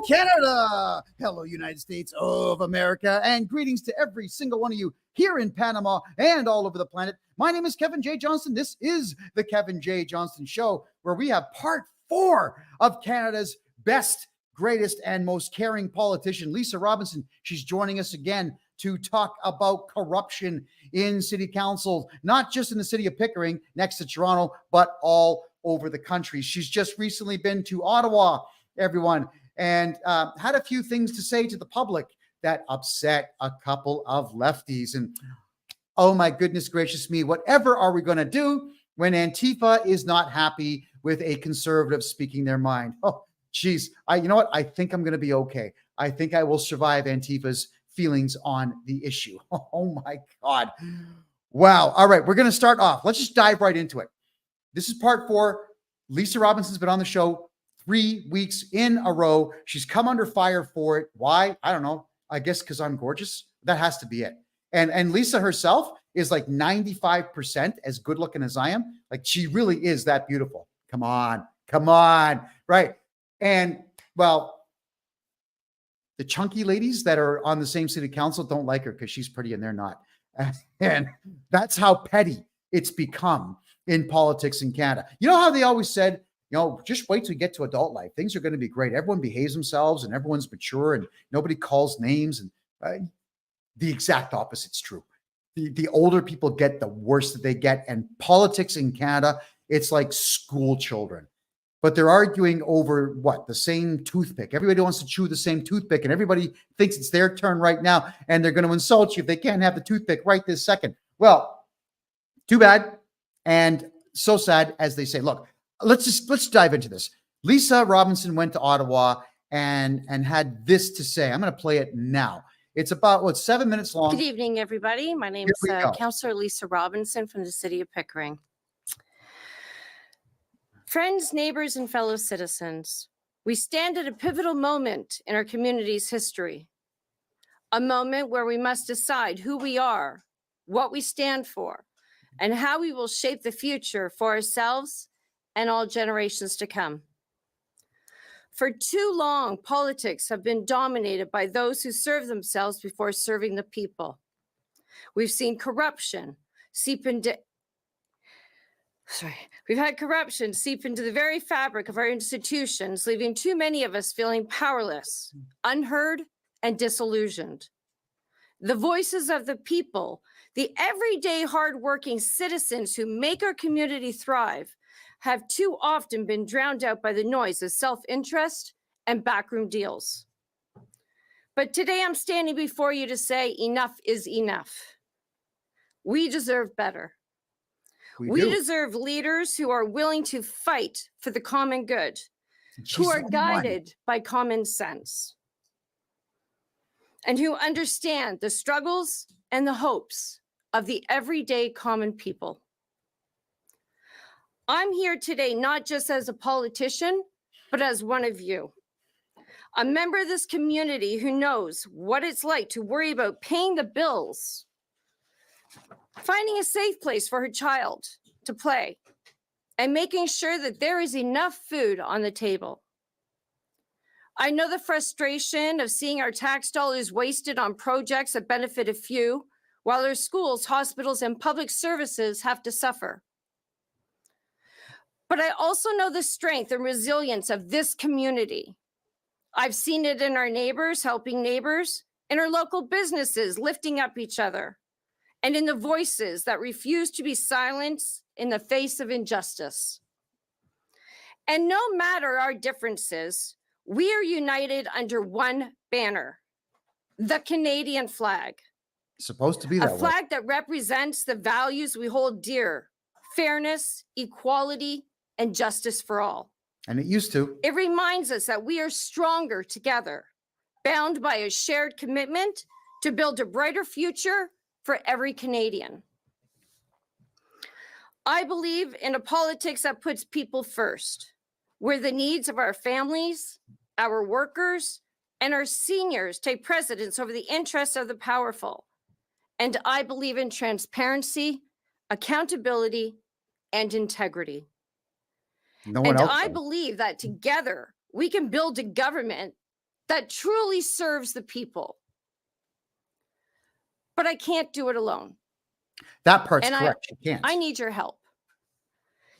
Canada! Hello, United States of America, and greetings to every single one of you here in Panama and all over the planet. My name is Kevin J. Johnston. This is the Kevin J. Johnston Show, where we have part 4 of Canada's best, greatest, and most caring politician, Lisa Robinson. She's joining us again to talk about corruption in city councils, not just in the city of Pickering next to Toronto, but all over the country. She's just recently been to Ottawa, everyone, and had a few things to say to the public that upset a couple of lefties. And oh my goodness gracious me, whatever are we going to do when Antifa is not happy with a conservative speaking their mind? Oh, geez, you know what? I think I'm going to be okay. I think I will survive Antifa's feelings on the issue. Oh my God. Wow. All right, we're going to start off. Let's just dive right into it. This is part 4. Lisa Robinson's been on the show 3 weeks in a row. She's come under fire for it. Why? I don't know. I guess because I'm gorgeous. That has to be it. And Lisa herself is like 95% as good looking as I am. Like, she really is that beautiful. Come on. Right. And well, the chunky ladies that are on the same city council don't like her because she's pretty and they're not. And that's how petty it's become in politics in Canada. You know how they always said, just wait till you get to adult life. Things are going to be great. Everyone behaves themselves and everyone's mature and nobody calls names. And the exact opposite's true. The older people get, the worse that they get. And politics in Canada, it's like school children. But they're arguing over what? The same toothpick. Everybody wants to chew the same toothpick, and everybody thinks it's their turn right now, and they're going to insult you if they can't have the toothpick right this second. Well, too bad, and so sad, as they say. Look, let's dive into this. Lisa Robinson went to Ottawa and had this to say. I'm going to play it now. It's about 7 minutes long. Good evening, everybody. My name is Councillor Lisa Robinson from the city of Pickering. Friends, neighbors, and fellow citizens, we stand at a pivotal moment in our community's history, a moment where we must decide who we are, what we stand for, and how we will shape the future for ourselves and all generations to come. For too long, politics have been dominated by those who serve themselves before serving the people. We've seen corruption seep into We've had corruption seep into the very fabric of our institutions, leaving too many of us feeling powerless, unheard, and disillusioned. The voices of the people, the everyday hardworking citizens who make our community thrive, have too often been drowned out by the noise of self-interest and backroom deals. But today I'm standing before you to say enough is enough. We deserve better. We deserve leaders who are willing to fight for the common good, who are guided by common sense, and who understand the struggles and the hopes of the everyday common people. I'm here today not just as a politician, but as one of you, a member of this community who knows what it's like to worry about paying the bills, finding a safe place for her child to play, and making sure that there is enough food on the table. I know the frustration of seeing our tax dollars wasted on projects that benefit a few, while our schools, hospitals, and public services have to suffer. But I also know the strength and resilience of this community. I've seen it in our neighbors helping neighbors, in our local businesses lifting up each other, and in the voices that refuse to be silenced in the face of injustice. And no matter our differences, we are united under one banner, the Canadian flag. It's supposed to be that way. A flag that represents the values we hold dear: fairness, equality, and justice for all. And it used to. It reminds us that we are stronger together, bound by a shared commitment to build a brighter future for every Canadian. I believe in a politics that puts people first, where the needs of our families, our workers, and our seniors take precedence over the interests of the powerful. And I believe in transparency, accountability, and integrity. No one else I does. believe that together we can build a government that truly serves the people. But I can't do it alone. That part's And correct. You can't. I need your help.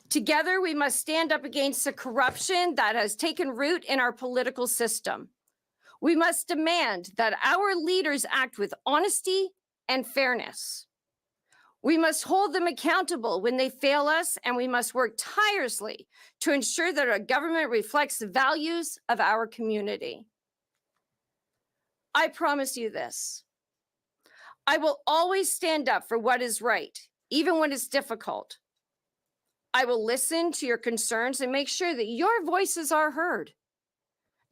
Together, we must stand up against the corruption that has taken root in our political system. We must demand that our leaders act with honesty and fairness. We must hold them accountable when they fail us, and we must work tirelessly to ensure that our government reflects the values of our community. I promise you this. I will always stand up for what is right, even when it's difficult. I will listen to your concerns and make sure that your voices are heard.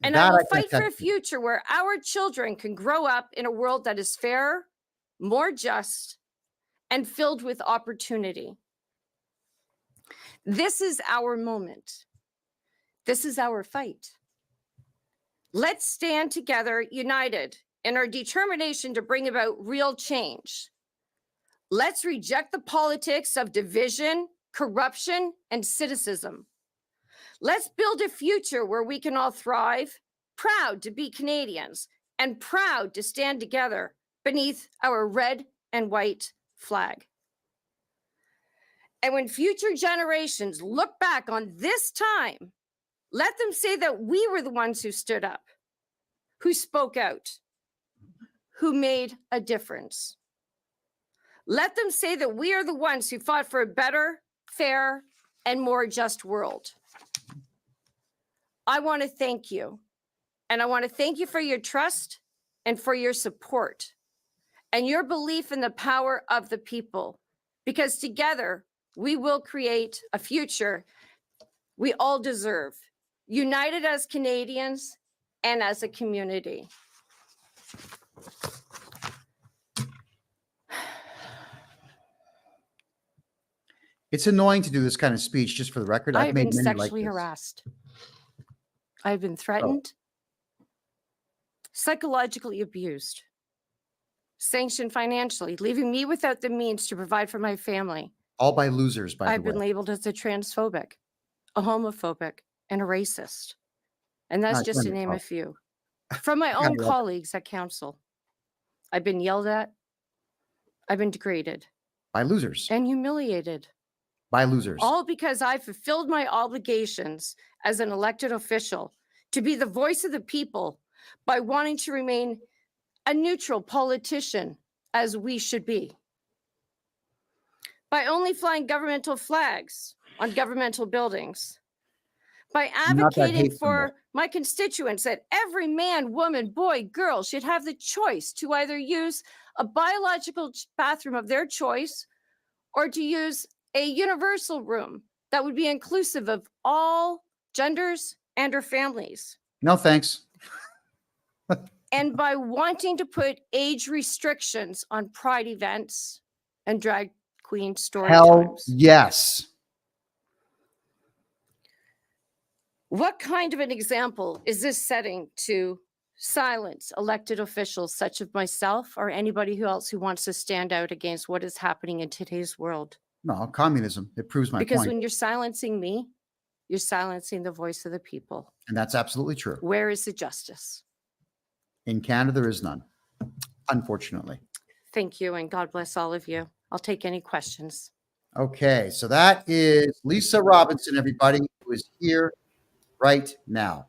And I will fight for a future where our children can grow up in a world that is fairer, more just, and filled with opportunity. This is our moment. This is our fight. Let's stand together, united in our determination to bring about real change. Let's reject the politics of division, corruption, and cynicism. Let's build a future where we can all thrive, proud to be Canadians, and proud to stand together beneath our red and white flag. And when future generations look back on this time, let them say that we were the ones who stood up, who spoke out, who made a difference. Let them say that we are the ones who fought for a better, fair, and more just world. I want to thank you. And I want to thank you for your trust and for your support and your belief in the power of the people, because together we will create a future we all deserve, united as Canadians and as a community. It's annoying to do this kind of speech, just for the record. I've been sexually harassed. I've been threatened, psychologically abused, sanctioned financially, leaving me without the means to provide for my family. All by losers, by the way. I've been labeled as a transphobic, a homophobic, and a racist. And that's just to name a few. From my own colleagues at council. I've been yelled at. I've been degraded. By losers. And humiliated. By losers. All because I fulfilled my obligations as an elected official to be the voice of the people by wanting to remain a neutral politician, as we should be. By only flying governmental flags on governmental buildings. By advocating for my constituents that every man, woman, boy, girl should have the choice to either use a biological bathroom of their choice or to use a universal room that would be inclusive of all genders and or families. No, thanks. And by wanting to put age restrictions on pride events and drag queen story times. Yes. What kind of an example is this setting to silence elected officials such as myself or anybody else who wants to stand out against what is happening in today's world? No, communism. It proves my point. Because when you're silencing me, you're silencing the voice of the people. And that's absolutely true. Where is the justice? In Canada, there is none, unfortunately. Thank you, and God bless all of you. I'll take any questions. Okay, so that is Lisa Robinson, everybody, who is here right now.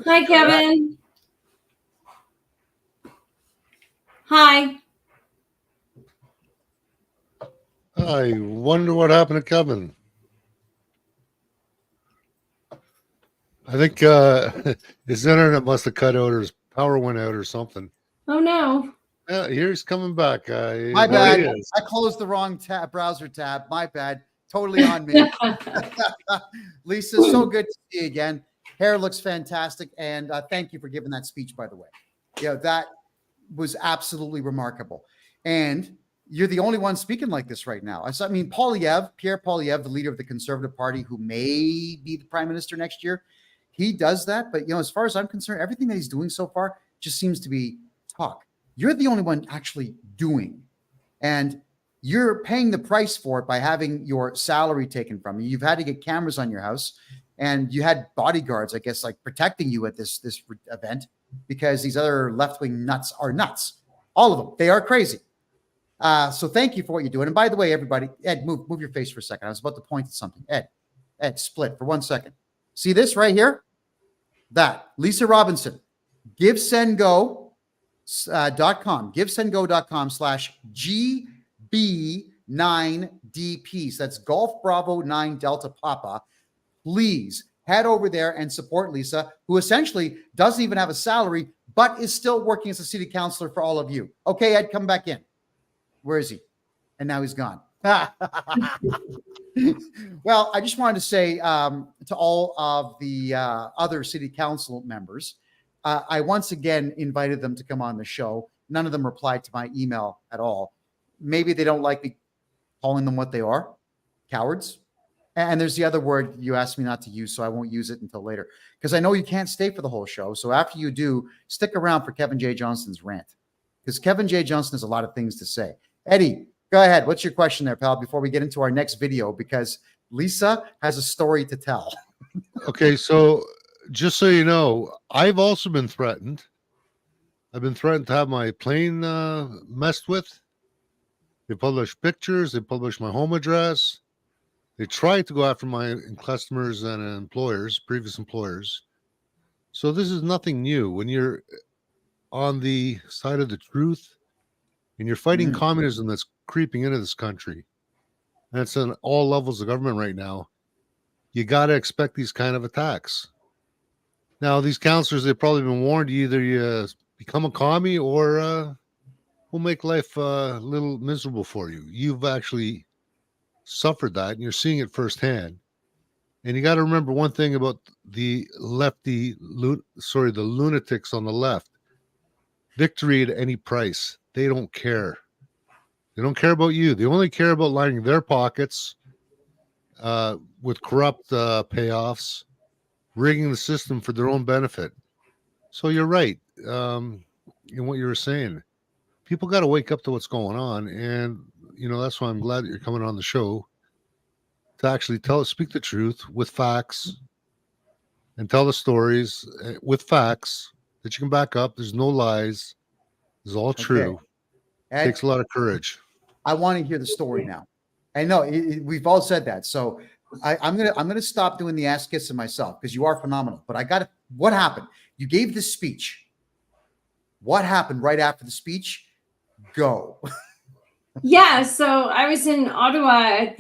Hi, Kevin. Hi. I wonder what happened to Kevin. I think his internet must have cut out or his power went out or something. Oh, no. Yeah, here he's coming back. My bad. I closed the wrong browser tab. My bad. Totally on me. Lisa, so good to see you again. Hair looks fantastic. And thank you for giving that speech, by the way. Yeah, that was absolutely remarkable. And you're the only one speaking like this right now. I mean, Pierre Poilievre, the leader of the Conservative Party, who may be the prime minister next year, he does that. But, as far as I'm concerned, everything that he's doing so far just seems to be talk. You're the only one actually doing. And you're paying the price for it by having your salary taken from you. You've had to get cameras on your house. and you had bodyguards, I guess, like protecting you at this event because these other left-wing nuts are nuts. All of them. They are crazy. So thank you for what you're doing. And by the way, everybody, Ed, move your face for a second. I was about to point at something. Ed, split for 1 second. See this right here? That Lisa Robinson, GiveSendGo.com, GiveSendGo.com/GB9DP. So that's Golf Bravo 9 Delta Papa. Please head over there and support Lisa, who essentially doesn't even have a salary, but is still working as a city councilor for all of you. Okay, Ed, come back in. Where is he? And now he's gone. Well, I just wanted to say to all of the other city council members, I once again invited them to come on the show. None of them replied to my email at all. Maybe they don't like me calling them what they are, cowards. And there's the other word you asked me not to use, so I won't use it until later. Because I know you can't stay for the whole show. So after you do, stick around for Kevin J. Johnston's rant. Because Kevin J. Johnston has a lot of things to say. Eddie, go ahead. What's your question there, pal, before we get into our next video? Because Lisa has a story to tell. Okay, so just so you know, I've also been threatened. I've been threatened to have my plane messed with. They published pictures. They published my home address. They tried to go after my customers and employers, previous employers. So this is nothing new. When you're on the side of the truth and you're fighting communism that's creeping into this country, and it's on all levels of government right now, you got to expect these kind of attacks. Now, these counselors, they've probably been warned, either you become a commie or we'll make life a little miserable for you. You've actually suffered that, and you're seeing it firsthand. And you got to remember one thing about the lunatics on the left. Victory at any price. They don't care. They don't care about you. They only care about lining their pockets with corrupt payoffs, rigging the system for their own benefit. So you're right in what you were saying. People got to wake up to what's going on, and that's why I'm glad that you're coming on the show to actually speak the truth with facts, and tell the stories with facts that you can back up. There's no lies. It's all true. Okay. It takes a lot of courage. I want to hear the story now. I know we've all said that. So I'm gonna stop doing the ass kissing myself because you are phenomenal. But what happened? You gave this speech. What happened right after the speech? Go. Yeah, so I was in Ottawa at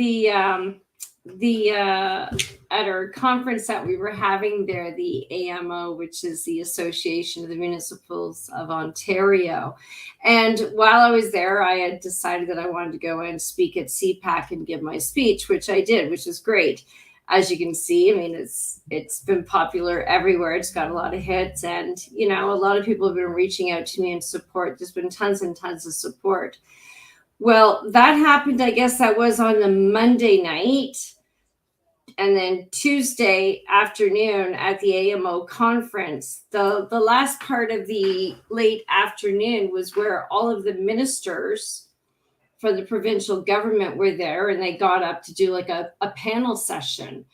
at our conference that we were having there, the AMO, which is the Association of the Municipals of Ontario. And while I was there, I had decided that I wanted to go and speak at CPAC and give my speech, which I did, which is great. As you can see, I mean, it's been popular everywhere. It's got a lot of hits, and a lot of people have been reaching out to me in support. There's been tons and tons of support. Well, that happened, I guess that was on the Monday night. And then Tuesday afternoon at the AMO conference, the last part of the late afternoon was where all of the ministers for the provincial government were there, and they got up to do like a panel session.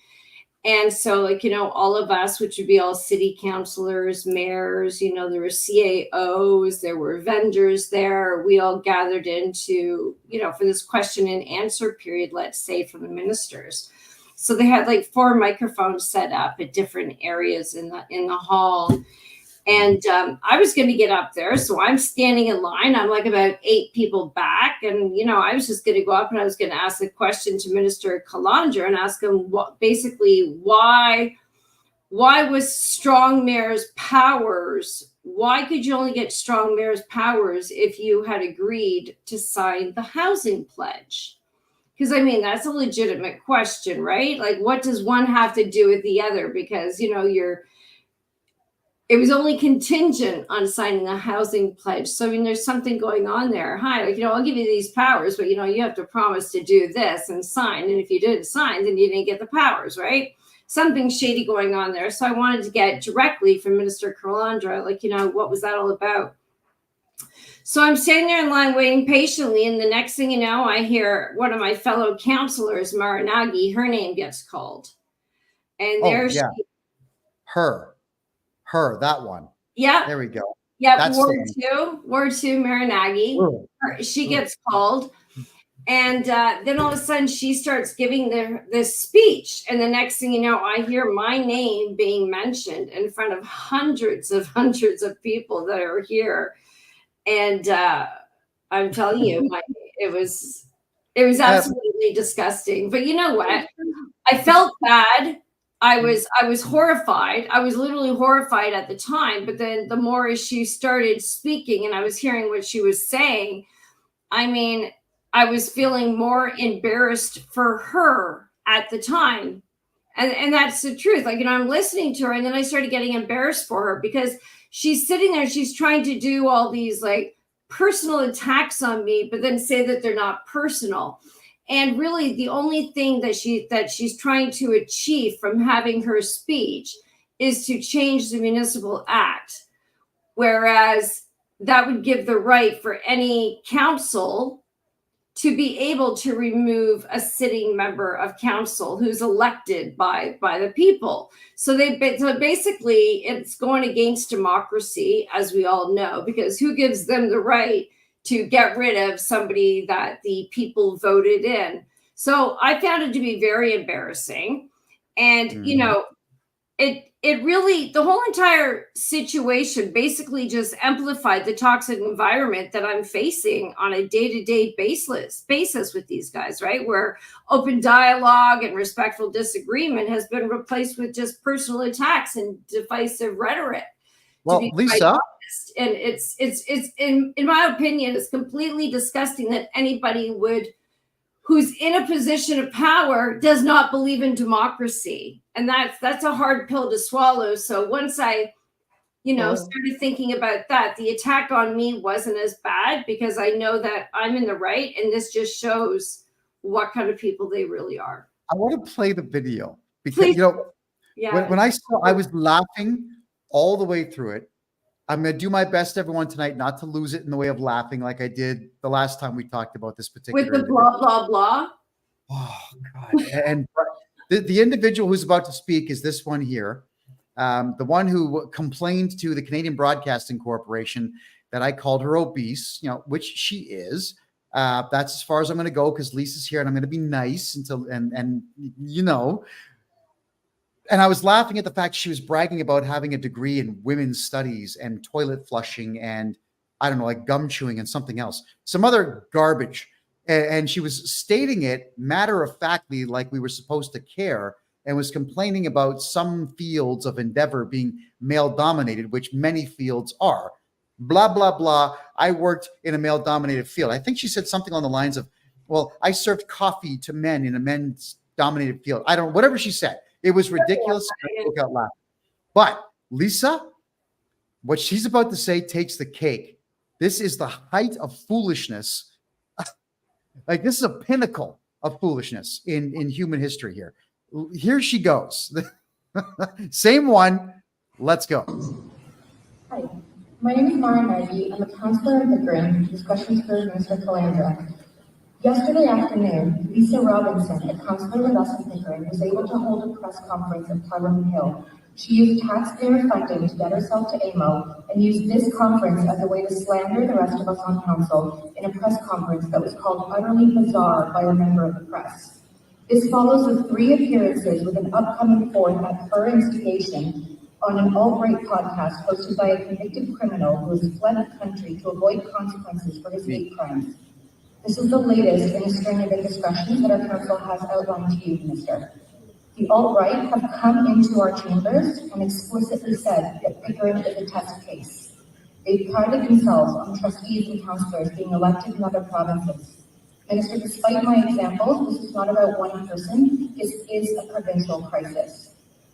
And so all of us, which would be all city councilors, mayors, there were CAOs, there were vendors there. We all gathered into, for this question and answer period, let's say, from the ministers. So they had like 4 microphones set up at different areas in the hall. And I was going to get up there. So I'm standing in line. I'm like about 8 people back. And, I was just going to go up and I was going to ask a question to Minister Calandra and ask him why was strong mayor's powers? Why could you only get strong mayor's powers if you had agreed to sign the housing pledge? Because, that's a legitimate question, right? Like, what does one have to do with the other? Because, it was only contingent on signing a housing pledge. So, there's something going on there. Hi, I'll give you these powers, but, you have to promise to do this and sign. And if you didn't sign, then you didn't get the powers, right? Something shady going on there. So I wanted to get directly from Minister Calandra, what was that all about? So I'm standing there in line waiting patiently. And the next thing you know, I hear one of my fellow councilors, Maranagi, her name gets called. And Oh, there yeah. she, Her, that one. yeah, There we go. yeah, That's Ward 2, Marinagi. Ugh. She Ugh. gets called. And then all of a sudden she starts giving this speech. And the next thing you know, I hear my name being mentioned in front of hundreds of people that are here. And I'm telling you, it was absolutely disgusting. But you know what? I felt bad. I was horrified. I was literally horrified at the time. But then the more as she started speaking and I was hearing what she was saying, I mean, I was feeling more embarrassed for her at the time. And that's the truth. Like, I'm listening to her and then I started getting embarrassed for her because she's sitting there, she's trying to do all these like personal attacks on me, but then say that they're not personal. And really the only thing that she's trying to achieve from having her speech is to change the municipal act. Whereas that would give the right for any council to be able to remove a sitting member of council who's elected by the people. So basically it's going against democracy, as we all know, because who gives them the right to get rid of somebody that the people voted in? So I found it to be very embarrassing. And, it really, the whole entire situation basically just amplified the toxic environment that I'm facing on a day-to-day basis with these guys, right? Where open dialogue and respectful disagreement has been replaced with just personal attacks and divisive rhetoric. Well, Lisa, and it's in my opinion, it's completely disgusting that anybody who's in a position of power does not believe in democracy. And that's a hard pill to swallow. So once I, started thinking about that, the attack on me wasn't as bad because I know that I'm in the right. And this just shows what kind of people they really are. I want to play the video because, when I was laughing all the way through it. I'm going to do my best, everyone, tonight not to lose it in the way of laughing like I did the last time we talked about this particular. With the blah, blah, blah. Oh, God. And the individual who's about to speak is this one here. The one who complained to the Canadian Broadcasting Corporation that I called her obese, which she is. That's as far as I'm going to go because Lisa's here and I'm going to be nice until, And I was laughing at the fact she was bragging about having a degree in women's studies and toilet flushing and I don't know, like gum chewing and something else, some other garbage. And she was stating it matter-of-factly like we were supposed to care and was complaining about some fields of endeavor being male-dominated, which many fields are. Blah, blah, blah. I worked in a male-dominated field. I think she said something on the lines of, well, I served coffee to men in a men's-dominated field. Whatever she said. It was ridiculous. I broke out laughing. But Lisa, what she's about to say takes the cake. This is the height of foolishness. Like this is a pinnacle of foolishness in human history here. Here she goes. Same one. Let's go. Hi, my name is Mara Nagy. I'm a counselor in Pickering, discussions for Mr. Calandra. Yesterday afternoon, Lisa Robinson, a counselor with us in Pickering, was able to hold a press conference at Parliament Hill. She used taxpayer funding to get herself to AMO and used this conference as a way to slander the rest of us on council in a press conference that was called utterly bizarre by a member of the press. This follows with 3 appearances with an upcoming 4th at her instigation on an alt-right podcast hosted by a convicted criminal who has fled the country to avoid consequences for his hate crimes. This is the latest in a string of indiscretions that our council has outlined to you, Minister. The alt-right have come into our chambers and explicitly said that Pickering is a test case. They prided themselves on trustees and councillors being elected in other provinces. Minister, despite my examples, this is not about one person. This is a provincial crisis.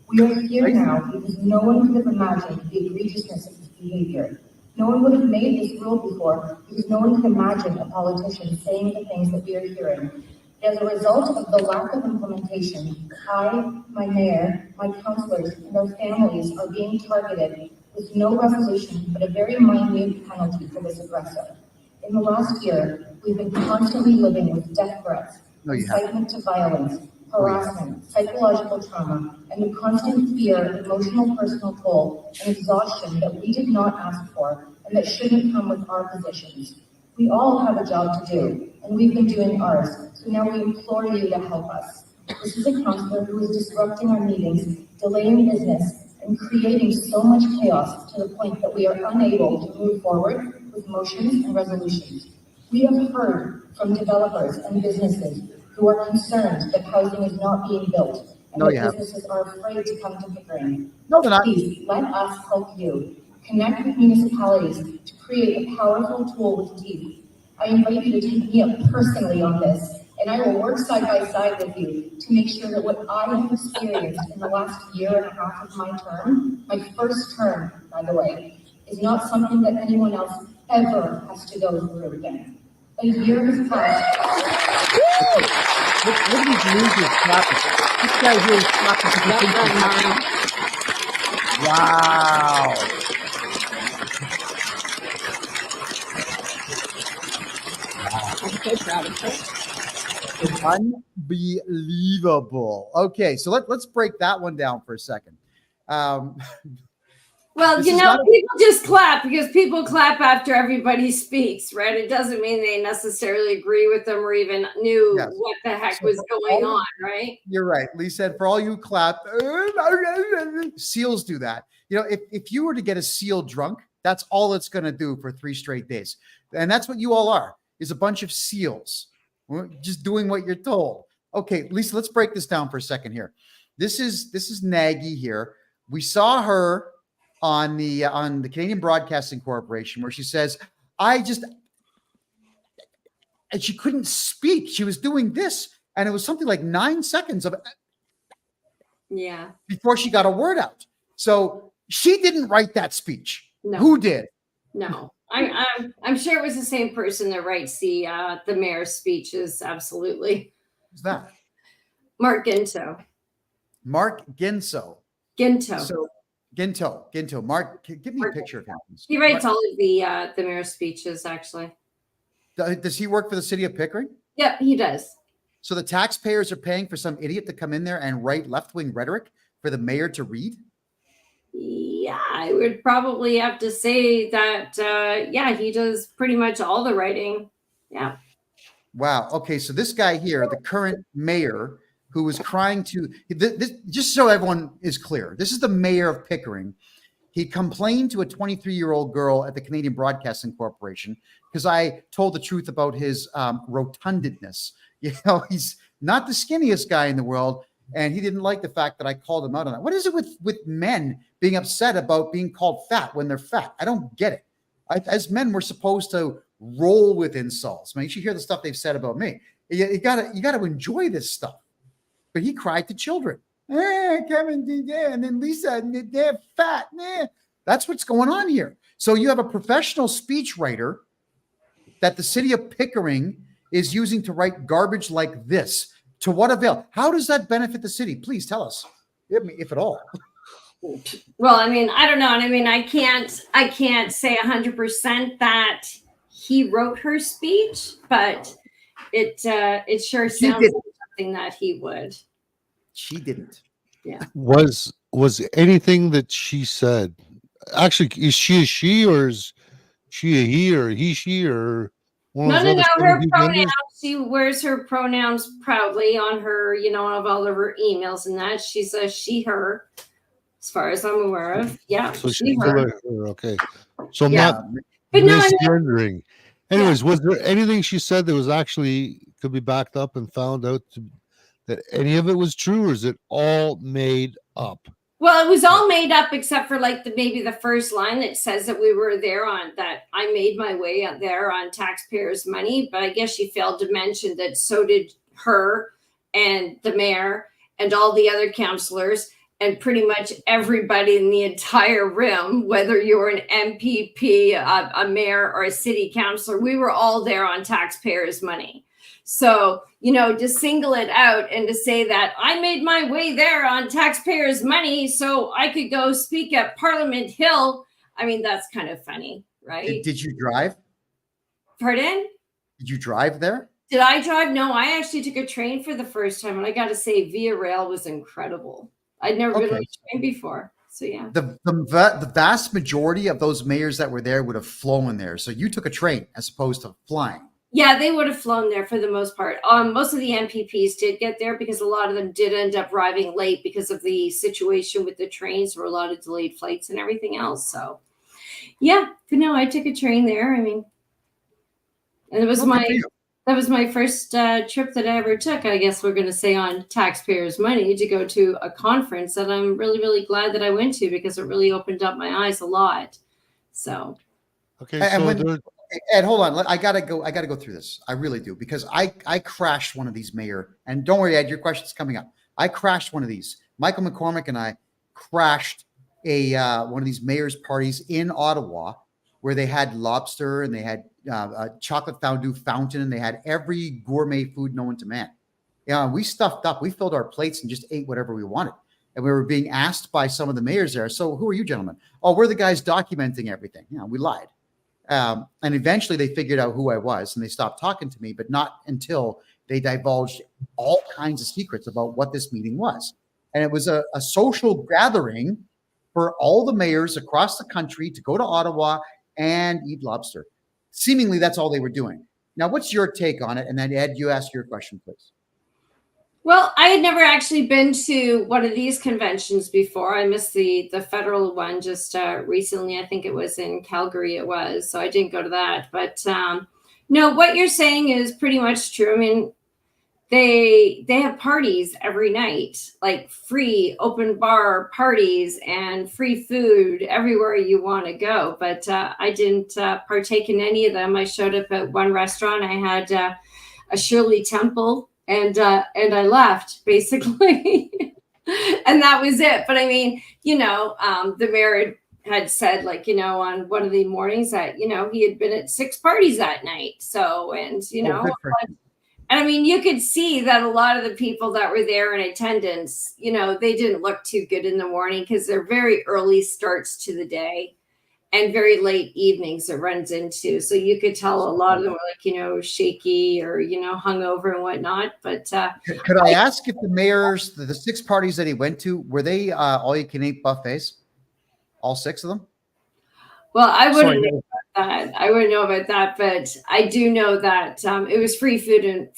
We are here now because no one could have imagined the egregiousness of this behavior. No one would have made this rule before because no one could imagine a politician saying the things that we are hearing. As a result of the lack of implementation, I, my mayor, my councillors, and our families are being targeted with no resolution but a very minute penalty for this aggressor. In the last year, we've been constantly living with death threats, incitement to violence, harassment, psychological trauma, and the constant fear, emotional personal toll, and exhaustion that we did not ask for and that shouldn't come with our positions. We all have a job to do, and we've been doing ours, so now we implore you to help us. This is a councillor who is disrupting our meetings, delaying business, and creating so much chaos to the point that we are unable to move forward with motions and resolutions. We have heard from developers and businesses who are concerned that housing is not being built and that businesses are afraid to come to Pickering. No, they're not. Please, let us help you. Connect with municipalities to create a powerful tool with teeth. I invite you to take me up personally on this, and I will work side by side with you to make sure that what I have experienced in the last year and a half of my term, my first term, by the way, is not something that anyone else ever has to go through again. A year has passed. Look at these losers clapping. This guy here is clapping. Wow. I'm so proud of her. It's unbelievable. Okay, so let's break that one down for a second. Well, people just clap because people clap after everybody speaks, right? It doesn't mean they necessarily agree with them or even knew what the heck was going on, right? You're right. Lee said, for all you clap, seals do that. If you were to get a seal drunk, that's all it's going to do for 3 straight days. And that's what you all are, is a bunch of seals. We're just doing what you're told. Okay, Lisa, let's break this down for a second here. This is Nagy here. We saw her on the Canadian Broadcasting Corporation where she says, and she couldn't speak. She was doing this, and it was something like 9 seconds of before she got a word out. So she didn't write that speech. No. Who did? No. I'm sure it was the same person that writes the mayor's speeches. Absolutely. Who's that? Mark Ginto. Mark Ginto. Ginto. Ginto. Mark, give me a picture of him. He writes all of the mayor's speeches, actually. Does he work for the city of Pickering? Yep, he does. So the taxpayers are paying for some idiot to come in there and write left-wing rhetoric for the mayor to read? Yeah, I would probably have to say that, he does pretty much all the writing. Yeah. Wow. Okay, so this guy here, the current mayor, who was crying to this, just so everyone is clear, this is the mayor of Pickering. He complained to a 23-year-old girl at the Canadian Broadcasting Corporation because I told the truth about his rotundedness. He's not the skinniest guy in the world, and he didn't like the fact that I called him out on that. What is it with men being upset about being called fat when they're fat? I don't get it. As men, we're supposed to roll with insults. I mean, you should hear the stuff they've said about me. You gotta enjoy this stuff. But he cried to children. Kevin, and then Lisa, they're fat. That's what's going on here. So you have a professional speechwriter that the city of Pickering is using to write garbage like this. To what avail? How does that benefit the city? Please tell us, if at all. Well, I mean, I don't know. And I mean, I can't say 100% that he wrote her speech, but it sure sounds like something that he would. She didn't. Yeah. Was anything that she said actually, is she a she, or is she a he, or he, she, or no, her pronouns, she wears her pronouns proudly on her, of all of her emails and that. She's a she, her, as far as I'm aware of. Yeah. So she, her. Okay. So yeah. But misgendering. Anyways, was there anything she said that was actually could be backed up and found out that any of it was true, or is it all made up? Well, it was all made up except for maybe the first line that says that we were there that I made my way out there on taxpayers' money. But I guess she failed to mention that so did her and the mayor and all the other councillors and pretty much everybody in the entire room, whether you were an MPP, a mayor, or a city councillor. We were all there on taxpayers' money. So, to single it out and to say that I made my way there on taxpayers' money so I could go speak at Parliament Hill, I mean, that's kind of funny, right? Did you drive? Pardon? Did you drive there? Did I drive? No, I actually took a train for the first time, and I got to say, Via Rail was incredible. I'd never been on Okay. a train before, so yeah. The vast majority of those mayors that were there would have flown there. So you took a train as opposed to flying. Yeah, they would have flown there for the most part. Most of the MPPs did get there because a lot of them did end up arriving late because of the situation with the trains. There were a lot of delayed flights and everything else. So, yeah, but no, I took a train there. I mean, and it was that was my first trip that I ever took. I guess we're going to say on taxpayers' money to go to a conference that I'm really, really glad that I went to because it really opened up my eyes a lot. So, Okay, And so when- Ed, hold on. I gotta go through this. I really do because I crashed one of these, Mayor. And don't worry, Ed, your question's coming up. I crashed one of these. Michael McCormick and I crashed one of these mayor's parties in Ottawa, where they had lobster and they had a chocolate fondue fountain and they had every gourmet food known to man. Yeah, we stuffed up. We filled our plates and just ate whatever we wanted. And we were being asked by some of the mayors there. So who are you gentlemen? Oh, we're the guys documenting everything. Yeah, we lied. And eventually they figured out who I was and they stopped talking to me, but not until they divulged all kinds of secrets about what this meeting was. And it was a social gathering for all the mayors across the country to go to Ottawa and eat lobster. Seemingly that's all they were doing. Now, what's your take on it? And then Ed, you ask your question, please. well, I had never actually been to one of these conventions before. I missed the federal one just recently. I think it was in Calgary. It was, so I didn't go to that. But no, what you're saying is pretty much true. I mean, they have parties every night, like free open bar parties and free food everywhere you want to go. But I didn't partake in any of them. I showed up at one restaurant. I had a Shirley Temple. And I left basically, and that was it. But I mean, the mayor had said, like, on one of the mornings that he had been at 6 parties that night. So, and and I mean, you could see that a lot of the people that were there in attendance, they didn't look too good in the morning because they're very early starts to the day. And very late evenings it runs into. So you could tell a lot of them were like, shaky or, hungover and whatnot. But could I ask if the mayors, the 6 parties that he went to, were they all you can eat buffets? All 6 of them? Well, I wouldn't know about that. I wouldn't know about that, but I do know that it was free food and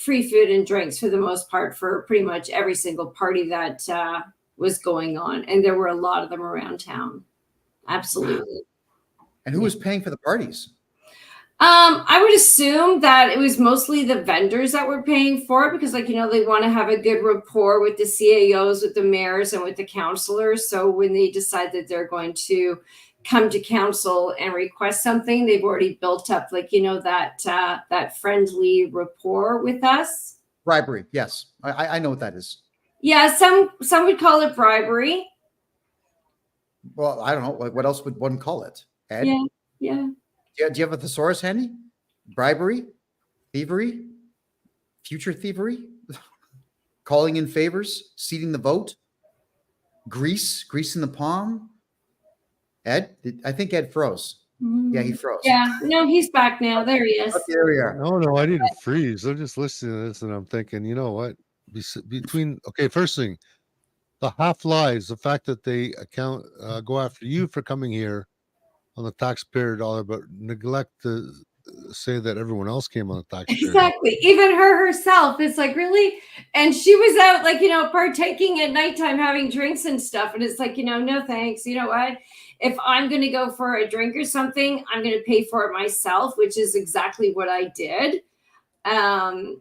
drinks for the most part for pretty much every single party that was going on. And there were a lot of them around town. Absolutely. And who was paying for the parties? I would assume that it was mostly the vendors that were paying for it because, they want to have a good rapport with the CAOs, with the mayors, and with the councillors. So when they decide that they're going to come to council and request something, they've already built up, that friendly rapport with us. Bribery, yes, I know what that is. Yeah, some would call it bribery. Well, I don't know. Like, what else would one call it? Ed? Yeah. Do you have a thesaurus handy? Bribery, thievery, future thievery, calling in favors, seating the vote, grease in the palm. Ed, I think Ed froze. Yeah, he froze. Yeah, no, he's back now. There he is. Oh, there we are. No, I didn't freeze. I'm just listening to this and I'm thinking, you know what? First thing, the half lies, the fact that they go after you for coming here on the taxpayer dollar, but neglect to say that everyone else came on the taxpayer Exactly. dollar. Even her herself. It's like, really? And she was out, partaking at nighttime, having drinks and stuff. And it's like, no thanks. You know what? If I'm going to go for a drink or something, I'm going to pay for it myself, which is exactly what I did. I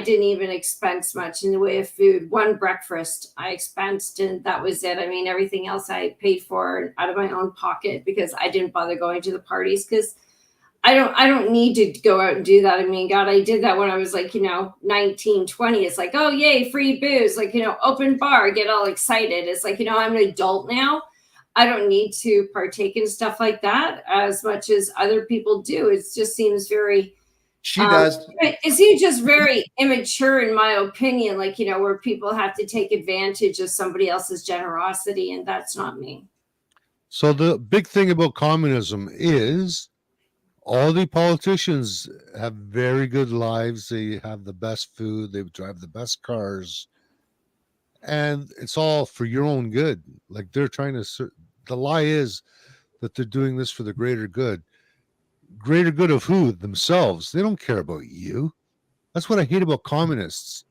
didn't even expense much in the way of food. One breakfast I expensed and that was it. I mean, everything else I paid for out of my own pocket because I didn't bother going to the parties because I don't need to go out and do that. I mean, God, I did that when I was 19, 20. It's like, oh, yay, free booze, open bar, get all excited. It's like, I'm an adult now. I don't need to partake in stuff like that as much as other people do. It just seems very... She does. It seems just very immature, in my opinion, where people have to take advantage of somebody else's generosity, and that's not me. So the big thing about communism is All the politicians have very good lives. They have the best food. They drive the best cars. And it's all for your own good. Like they're trying to, the lie is that they're doing this for the greater good. Greater good of who? Themselves. They don't care about you. That's what I hate about communists.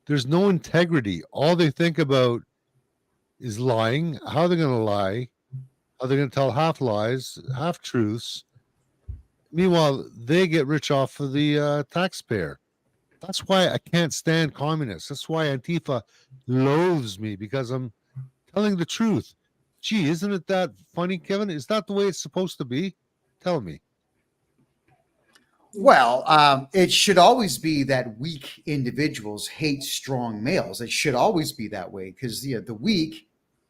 There's no integrity. All they think about is lying, how they're going to lie, how they're going to tell half lies, half truths. Meanwhile, they get rich off of the taxpayer. That's why I can't stand communists. That's why Antifa loathes me, because I'm telling the truth. Gee, isn't it that funny, Kevin? Is that the way it's supposed to be? Tell me. Well, it should always be that weak individuals hate strong males. It should always be that way, because the weak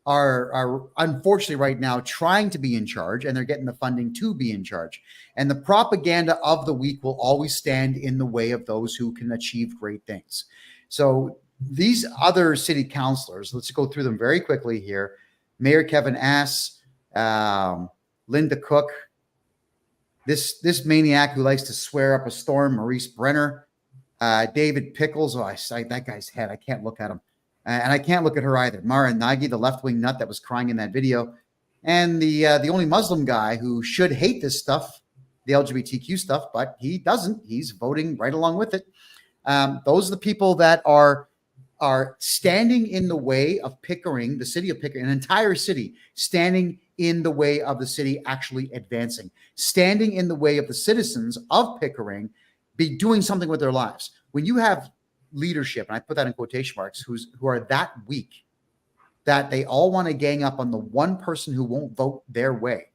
are unfortunately right now trying to be in charge, and they're getting the funding to be in charge. And the propaganda of the weak will always stand in the way of those who can achieve great things. So these other city councilors, let's go through them very quickly here. Mayor Kevin Ass, Linda Cook, this maniac who likes to swear up a storm, Maurice Brenner, David Pickles. Oh, I sight that guy's head. I can't look at him. And I can't look at her either. Mara Nagy, the left-wing nut that was crying in that video. And the only Muslim guy who should hate this stuff, the LGBTQ stuff, but he doesn't. He's voting right along with it. Those are the people that are standing in the way of Pickering, the city of Pickering, an entire city, standing in the way of the city actually advancing, standing in the way of the citizens of Pickering be doing something with their lives. When you have leadership, and I put that in quotation marks, who are that weak that they all want to gang up on the one person who won't vote their way,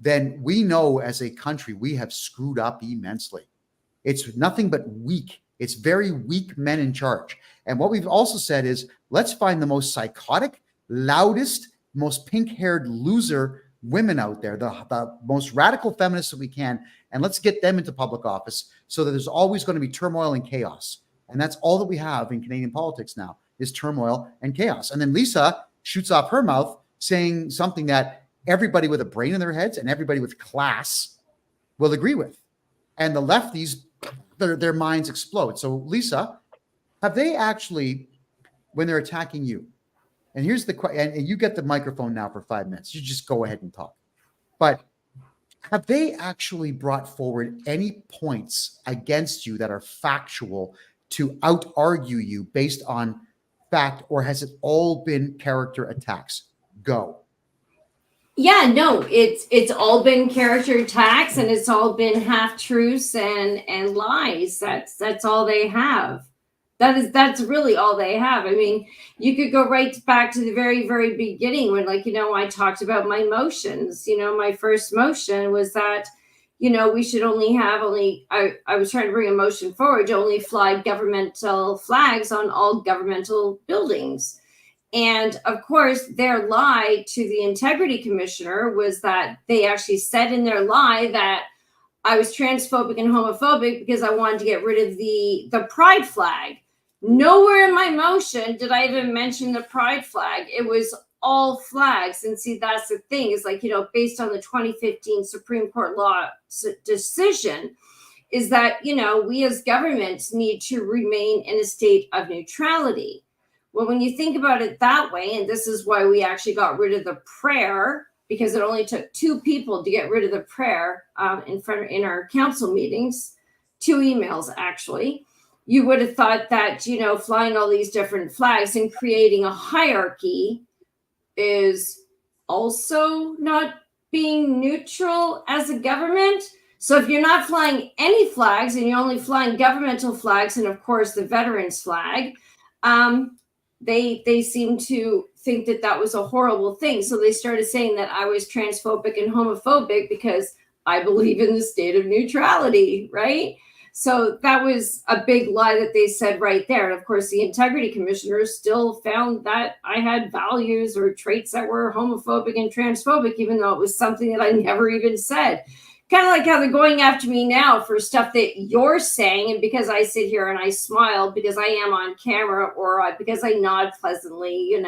then we know as a country we have screwed up immensely. It's nothing but weak. It's very weak men in charge. And what we've also said is, let's find the most psychotic, loudest, most pink-haired loser women out there, the most radical feminists that we can, and let's get them into public office so that there's always going to be turmoil and chaos. And that's all that we have in Canadian politics now, is turmoil and chaos. And then Lisa shoots off her mouth saying something that everybody with a brain in their heads and everybody with class will agree with. And the lefties, their minds explode. So Lisa, have they actually, when they're attacking you, and here's the question, and you get the microphone now for 5 minutes, you just go ahead and talk. But have they actually brought forward any points against you that are factual to out-argue you based on fact, or has it all been character attacks? Go. Yeah, no, it's all been character attacks, and it's all been half truths and lies. That's all they have. That's really all they have. I mean, you could go right back to the very, very beginning when, like, I talked about my motions. My first motion was that, we should I was trying to bring a motion forward to only fly governmental flags on all governmental buildings. And of course, their lie to the integrity commissioner was that they actually said in their lie that I was transphobic and homophobic because I wanted to get rid of the pride flag. Nowhere in my motion did I even mention the pride flag. It was all flags. And see, that's the thing, is like, based on the 2015 Supreme Court law decision, is that, we as governments need to remain in a state of neutrality. Well, when you think about it that way, and this is why we actually got rid of the prayer, because it only took 2 people to get rid of the prayer in our council meetings, 2 emails actually. You would have thought that, flying all these different flags and creating a hierarchy is also not being neutral as a government. So if you're not flying any flags and you're only flying governmental flags, and of course the veterans flag, they seem to think that was a horrible thing. So they started saying that I was transphobic and homophobic because I believe in the state of neutrality, right? So that was a big lie that they said right there. And of course, the integrity commissioner still found that I had values or traits that were homophobic and transphobic, even though it was something that I never even said. Kind of like how they're going after me now for stuff that you're saying. And because I sit here and I smile because I am on camera, or because I nod pleasantly,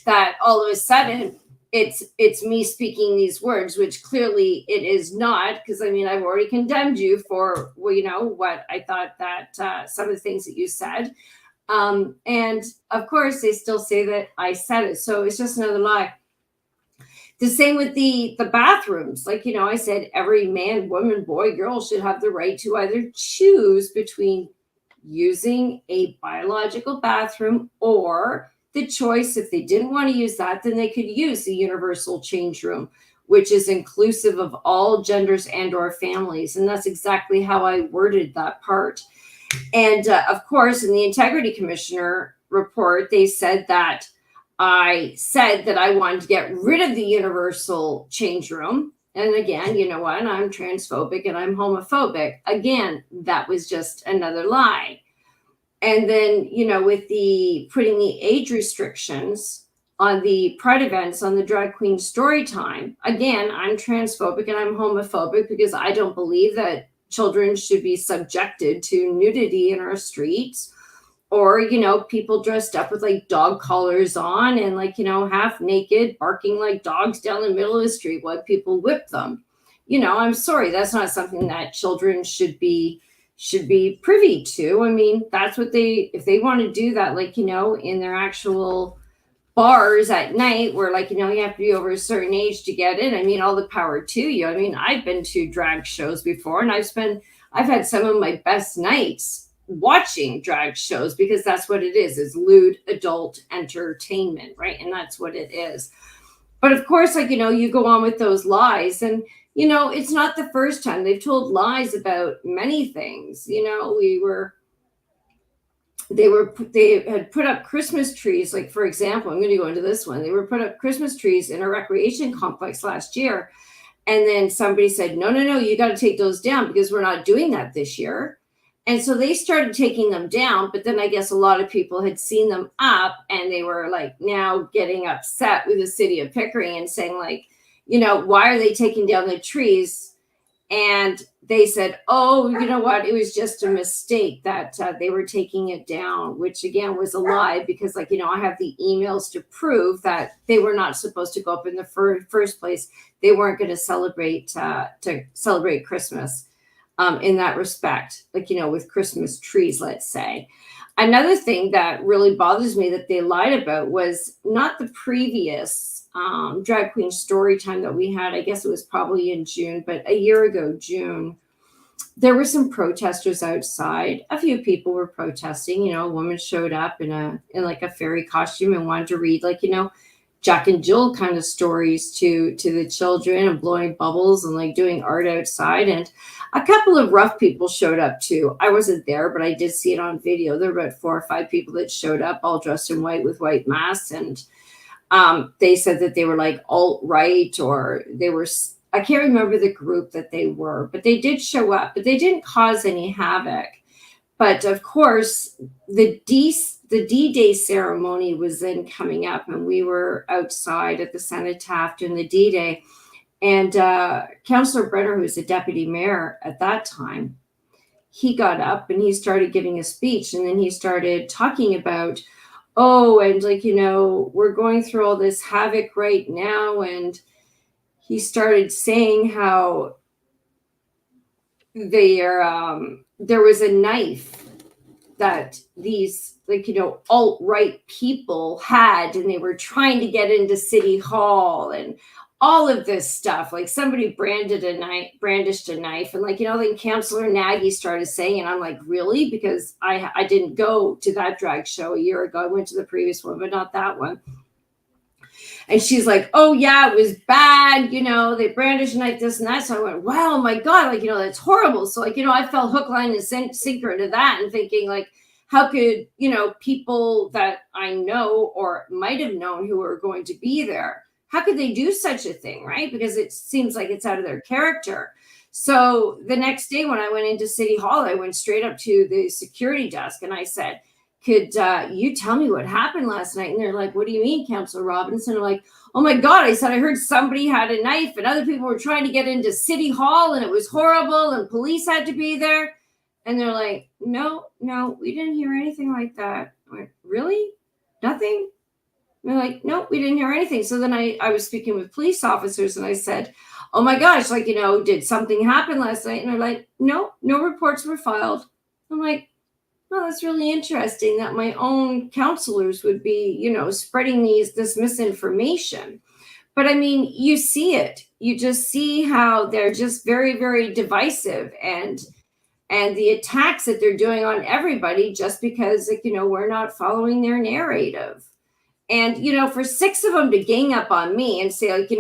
that all of a sudden it's me speaking these words, which clearly it is not, because I mean, I've already condemned you for, well, you know, what I thought that some of the things that you said. And of course, they still say that I said it. So it's just another lie. The same with the bathrooms. Like, you know, I said every man, woman, boy, girl should have the right to either choose between using a biological bathroom or the choice, if they didn't want to use that, then they could use the universal change room, which is inclusive of all genders and or families. And that's exactly how I worded that part. And of course, in the Integrity Commissioner report, they said that I said that I wanted to get rid of the universal change room. And again, you know what? I'm transphobic and I'm homophobic. Again, that was just another lie. And then, you know, with the putting the age restrictions on the Pride events, on the drag queen story time, again, I'm transphobic and I'm homophobic because I don't believe that children should be subjected to nudity in our streets, or, you know, people dressed up with like dog collars on and like, you know, half naked, barking like dogs down the middle of the street while people whip them. You know, I'm sorry, that's not something that children should be privy to. I mean, that's what if they want to do that, like, you know, in their actual bars at night where, like, you know, you have to be over a certain age to get in. I mean, all the power to you. I mean, I've been to drag shows before and I've had some of my best nights watching drag shows, because that's what it is lewd adult entertainment, right? And that's what it is. But of course, like, you know, you go on with those lies, and you know, it's not the first time they've told lies about many things. You know, they had put up Christmas trees. Like, for example, I'm going to go into this one. They were put up Christmas trees in a recreation complex last year. And then somebody said, no, you got to take those down because we're not doing that this year. And so they started taking them down. But then I guess a lot of people had seen them up and they were like now getting upset with the city of Pickering and saying, like, you know, why are they taking down the trees? And they said, oh, you know what? It was just a mistake that they were taking it down, which again was a lie, because, like, you know, I have the emails to prove that they were not supposed to go up in the first place. They weren't going to celebrate Christmas in that respect, like, you know, with Christmas trees, let's say. Another thing that really bothers me that they lied about was not the previous drag queen story time that we had. I guess it was probably in June, but a year ago, June, there were some protesters outside. A few people were protesting. You know, a woman showed up in like a fairy costume and wanted to read, like, you know, Jack and Jill kind of stories to the children, and blowing bubbles and like doing art outside. And a couple of rough people showed up too. I wasn't there, but I did see it on video. There were about 4 or 5 people that showed up all dressed in white with white masks. And they said that they were like alt-right, or they were, I can't remember the group that they were, but they did show up, but they didn't cause any havoc. But of course, the D-Day ceremony was then coming up, and we were outside at the Cenotaph during the D-Day. And Councillor Brenner, who was the deputy mayor at that time, he got up and he started giving a speech, and then he started talking about, oh, and like, you know, we're going through all this havoc right now. And he started saying how there was a knife that these, like, you know, alt-right people had, and they were trying to get into City Hall and all of this stuff. Like, somebody brandished a knife, and, like, you know, then Councillor Nagy started saying, and I'm like, really? Because I didn't go to that drag show a year ago. I went to the previous one, but not that one. And she's like, oh yeah, it was bad. You know, they brandished a knife, this and that. So I went, wow, my God, like, you know, that's horrible. So, like, you know, I fell hook, line, and sinker into that, and thinking, like, how could, you know, people that I know or might have known who are going to be there, how could they do such a thing, right? Because it seems like it's out of their character. So the next day when I went into City Hall, I went straight up to the security desk and I said, could you tell me what happened last night? And they're like, what do you mean, Councillor Robinson? I'm like, oh my God, I said, I heard somebody had a knife and other people were trying to get into City Hall and it was horrible and police had to be there. And they're like, no, we didn't hear anything like that. I went, really? Nothing? And they're like, nope, we didn't hear anything. So then I was speaking with police officers and I said, oh my gosh, like, did something happen last night? And they're like, no reports were filed. I'm like, well, that's really interesting that my own counselors would be, spreading this misinformation. But I mean, you see it. You just see how they're just very, very divisive and the attacks that they're doing on everybody just because, like, we're not following their narrative. And, for 6 of them to gang up on me and say, like,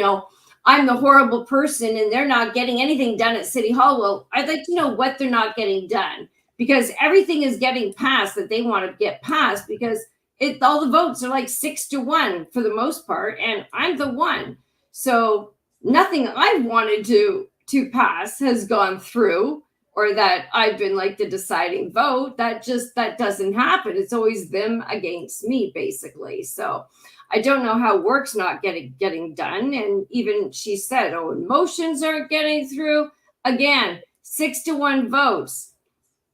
I'm the horrible person and they're not getting anything done at City Hall. Well, I'd like to know what they're not getting done, because everything is getting passed that they want to get passed, because all the votes are like 6-1 for the most part. And I'm the one. So nothing I've wanted to pass has gone through, or that I've been like the deciding vote. That doesn't happen. It's always them against me, basically. So I don't know how work's not getting done. And even she said, oh, motions aren't getting through. Again, 6-1 votes.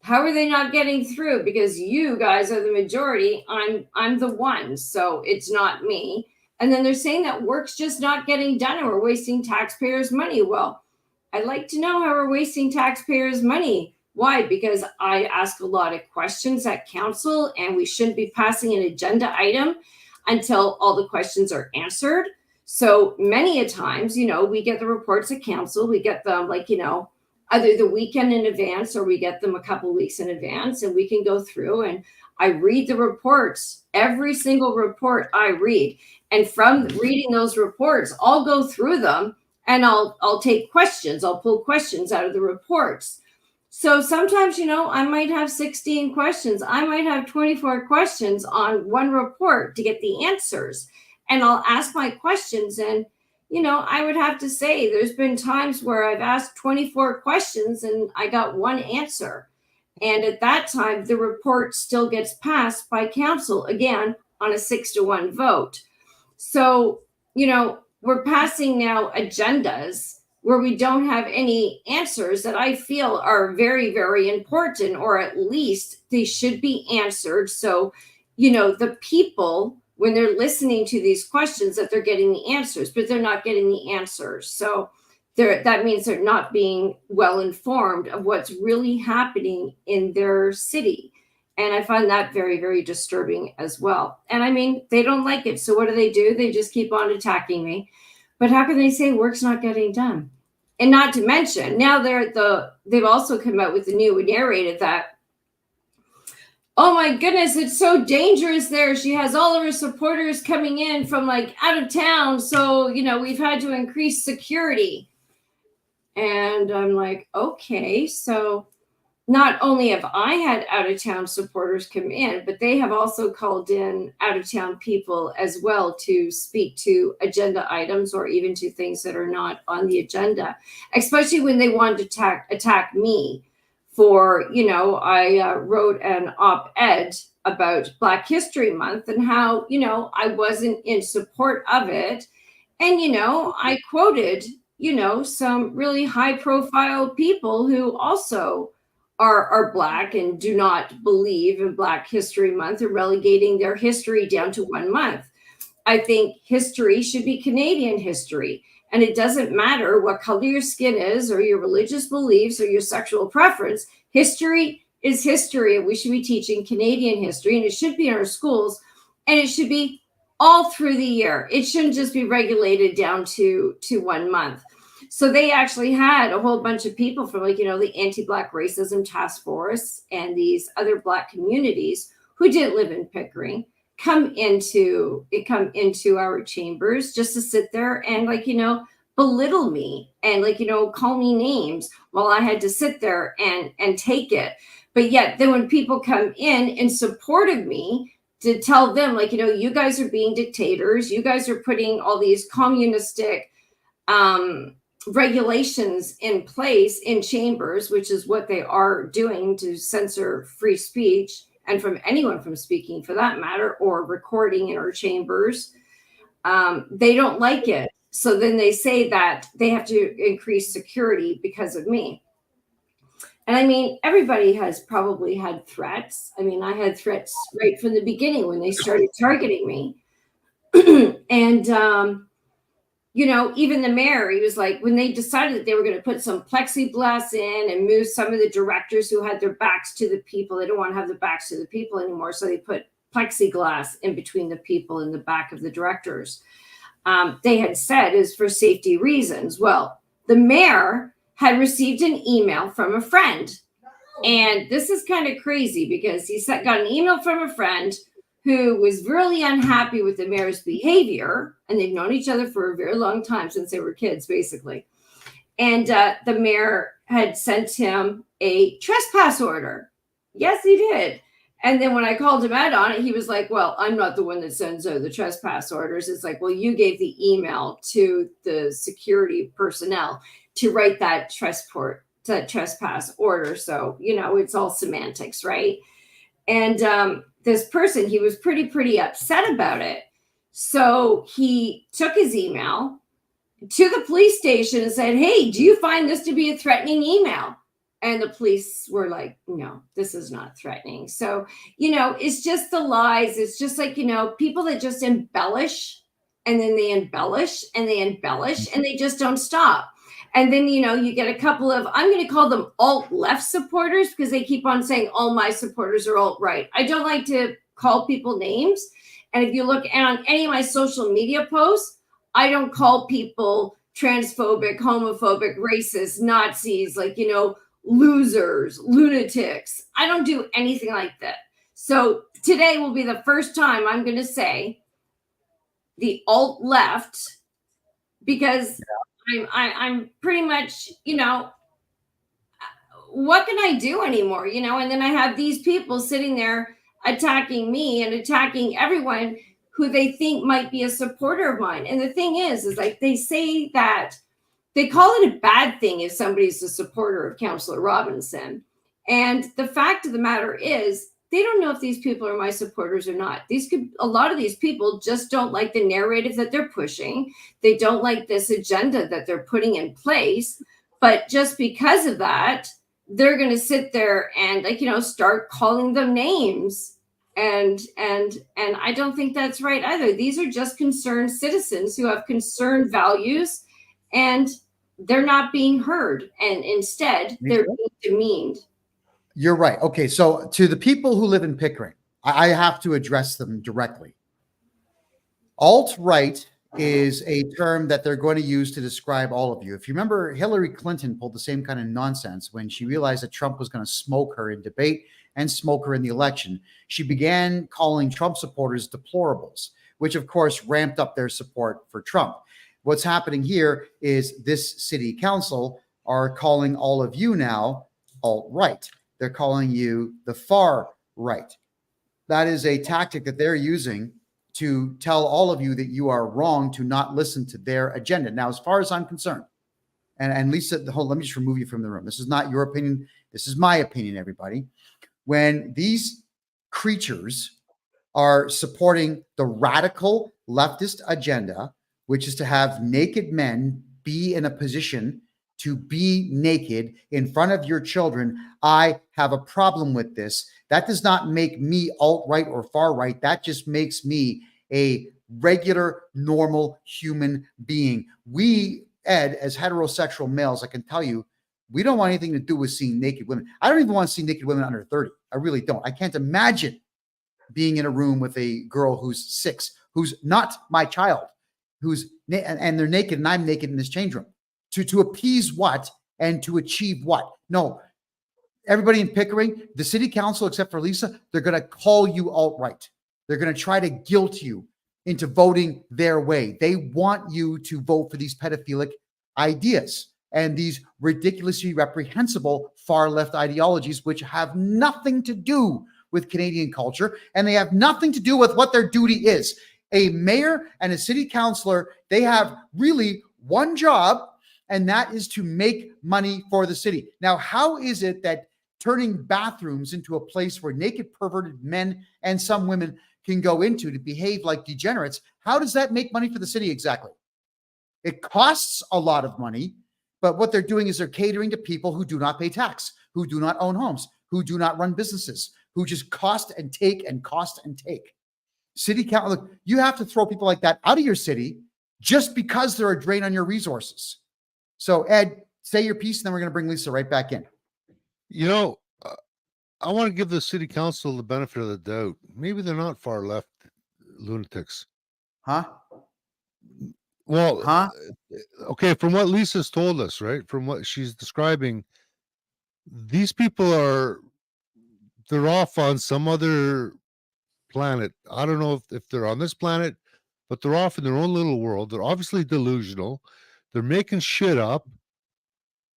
How are they not getting through? Because you guys are the majority. I'm the one. So it's not me. And then they're saying that work's just not getting done and we're wasting taxpayers' money. Well, I'd like to know how we're wasting taxpayers' money. Why? Because I ask a lot of questions at council, and we shouldn't be passing an agenda item until all the questions are answered. So many a times, we get the reports at council. We get them either the weekend in advance or we get them a couple weeks in advance, and we can go through and I read the reports, every single report I read. And from reading those reports, I'll go through them and I'll take questions. I'll pull questions out of the reports. So sometimes, I might have 16 questions. I might have 24 questions on one report to get the answers. And I'll ask my questions. And, I would have to say there's been times where I've asked 24 questions and I got one answer. And at that time, the report still gets passed by council, again, on a 6-1 vote. So, we're passing now agendas where we don't have any answers that I feel are very, very important, or at least they should be answered. So, the people, when they're listening to these questions, that they're getting the answers, but they're not getting the answers. So that means they're not being well informed of what's really happening in their city. And I find that very, very disturbing as well. And I mean, they don't like it. So what do? They just keep on attacking me. But how can they say work's not getting done? And not to mention, now they've also come out with the new narrative that, oh my goodness, it's so dangerous there. She has all of her supporters coming in from like out of town. So, we've had to increase security. And I'm like, okay, so not only have I had out-of-town supporters come in, but they have also called in out-of-town people as well to speak to agenda items, or even to things that are not on the agenda, especially when they wanted to attack me for, I wrote an op-ed about Black History Month and how, I wasn't in support of it. And, I quoted, some really high-profile people who also are Black and do not believe in Black History Month, or relegating their history down to 1 month. I think history should be Canadian history. And it doesn't matter what color your skin is, or your religious beliefs, or your sexual preference. History is history. And we should be teaching Canadian history, and it should be in our schools, and it should be all through the year. It shouldn't just be regulated down to 1 month. So they actually had a whole bunch of people from the Anti-Black Racism Task Force and these other Black communities who didn't live in Pickering come into our chambers just to sit there and belittle me and call me names while I had to sit there and take it. But yet then when people come in support of me, to tell them you guys are being dictators, you guys are putting all these communistic regulations in place in chambers, which is what they are doing to censor free speech and from anyone from speaking for that matter, or recording in our chambers. They don't like it. So then they say that they have to increase security because of me. And I mean, everybody has probably had threats. I mean, I had threats right from the beginning when they started targeting me. And, even the mayor, he was like, when they decided that they were going to put some plexiglass in and move some of the directors who had their backs to the people, they don't want to have the backs to the people anymore. So they put plexiglass in between the people in the back of the directors. They had said is for safety reasons. Well, the mayor had received an email from a friend. And this is kind of crazy because he got an email from a friend who was really unhappy with the mayor's behavior. And they've known each other for a very long time, since they were kids, basically. And the mayor had sent him a trespass order. Yes, he did. And then when I called him out on it, he was like, well, I'm not the one that sends out the trespass orders. It's like, well, you gave the email to the security personnel to write that trespass order. So, it's all semantics, right? And this person, he was pretty upset about it. So he took his email to the police station and said, hey, do you find this to be a threatening email? And the police were like, no, this is not threatening. So, it's just the lies. It's just like, people that just embellish, and then they embellish and they embellish and they just don't stop. And then, you get a couple of, I'm going to call them alt-left supporters, because they keep on saying all my supporters are alt-right. I don't like to call people names. And if you look on any of my social media posts, I don't call people transphobic, homophobic, racist, Nazis, losers, lunatics. I don't do anything like that. So today will be the first time I'm going to say the alt-left, because I'm pretty much, what can I do anymore? And then I have these people sitting there attacking me and attacking everyone who they think might be a supporter of mine. And the thing is like, they say that they call it a bad thing if somebody's a supporter of Councillor Robinson. And the fact of the matter is, they don't know if these people are my supporters or not. A lot of these people just don't like the narrative that they're pushing. They don't like this agenda that they're putting in place. But just because of that, they're going to sit there and start calling them names. And I don't think that's right either. These are just concerned citizens who have concerned values, and they're not being heard. And instead, they're being demeaned. You're right. Okay, so to the people who live in Pickering, I have to address them directly. Alt-right is a term that they're going to use to describe all of you. If you remember, Hillary Clinton pulled the same kind of nonsense when she realized that Trump was going to smoke her in debate and smoke her in the election. She began calling Trump supporters deplorables, which of course ramped up their support for Trump. What's happening here is this city council are calling all of you now alt-right. They're calling you the far right. That is a tactic that they're using to tell all of you that you are wrong, to not listen to their agenda. Now, as far as I'm concerned, and Lisa, let me just remove you from the room. This is not your opinion. This is my opinion, everybody. When these creatures are supporting the radical leftist agenda, which is to have naked men be in a position to be naked in front of your children, I have a problem with this. That does not make me alt-right or far-right. That just makes me a regular, normal human being. We, Ed, as heterosexual males, I can tell you, we don't want anything to do with seeing naked women. I don't even want to see naked women under 30. I really don't. I can't imagine being in a room with a girl who's 6, who's not my child, and they're naked and I'm naked in this change room. To appease what and to achieve what? No. Everybody in Pickering, the city council, except for Lisa, they're going to call you alt-right. They're going to try to guilt you into voting their way. They want you to vote for these pedophilic ideas and these ridiculously reprehensible far-left ideologies, which have nothing to do with Canadian culture, and they have nothing to do with what their duty is. A mayor and a city councillor, they have really one job, and that is to make money for the city. Now, how is it that turning bathrooms into a place where naked perverted men and some women can go into to behave like degenerates, how does that make money for the city exactly? It costs a lot of money, but what they're doing is they're catering to people who do not pay tax, who do not own homes, who do not run businesses, who just cost and take and cost and take. City council, look, you have to throw people like that out of your city just because they're a drain on your resources. So Ed, say your piece, and then we're going to bring Lisa right back in. You know, I want to give the city council the benefit of the doubt. Maybe they're not far left lunatics. Huh? Well, Huh? okay, from what Lisa's told us, right? From what she's describing, these people they're off on some other planet. I don't know if they're on this planet, but they're off in their own little world. They're obviously delusional. They're making shit up.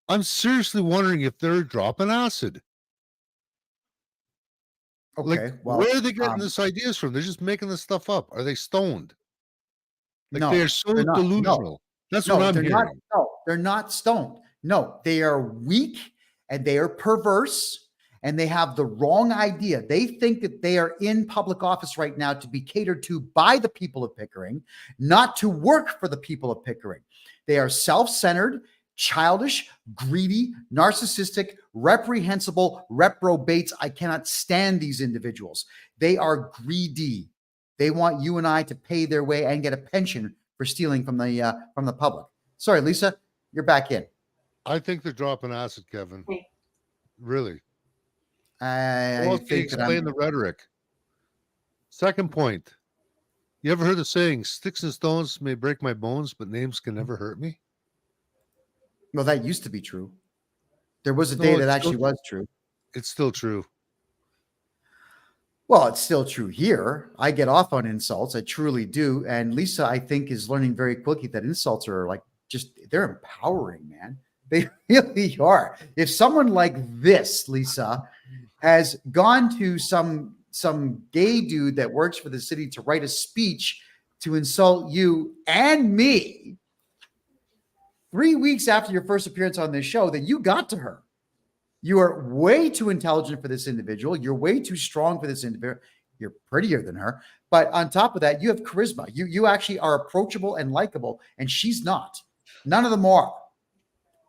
I'm seriously wondering if they're dropping acid. Okay. Like, Well, where are they getting this ideas from? They're just making this stuff up. Are they stoned? Like, no, they are so they're not. delusional. That's No, what I'm they're hearing. not. No, they're not stoned. No, they are weak and they are perverse and they have the wrong idea. They think that they are in public office right now to be catered to by the people of Pickering, not to work for the people of Pickering. They are self-centered, childish, greedy, narcissistic, reprehensible, reprobates. I cannot stand these individuals. They are greedy. They want you and I to pay their way and get a pension for stealing from the public. Sorry, Lisa, you're back in. I think they're dropping acid, Kevin. Okay. Really. I Well, can you think that explain the rhetoric? Second point. You ever heard the saying, sticks and stones may break my bones, but names can never hurt me? well, that used to be true. There was a No, day it's that still actually true. was true. It's still true. Well, it's still true here. I get off on insults. I truly do. And Lisa, I think, is learning very quickly that insults are like they're empowering, man. They really are. If someone like this, Lisa, has gone to some gay dude that works for the city to write a speech to insult you and me 3 weeks after your first appearance on this show, then you got to her. You are way too intelligent for this individual. You're way too strong for this individual. You're prettier than her. But on top of that, you have charisma. You actually are approachable and likable, and she's not. None of them are.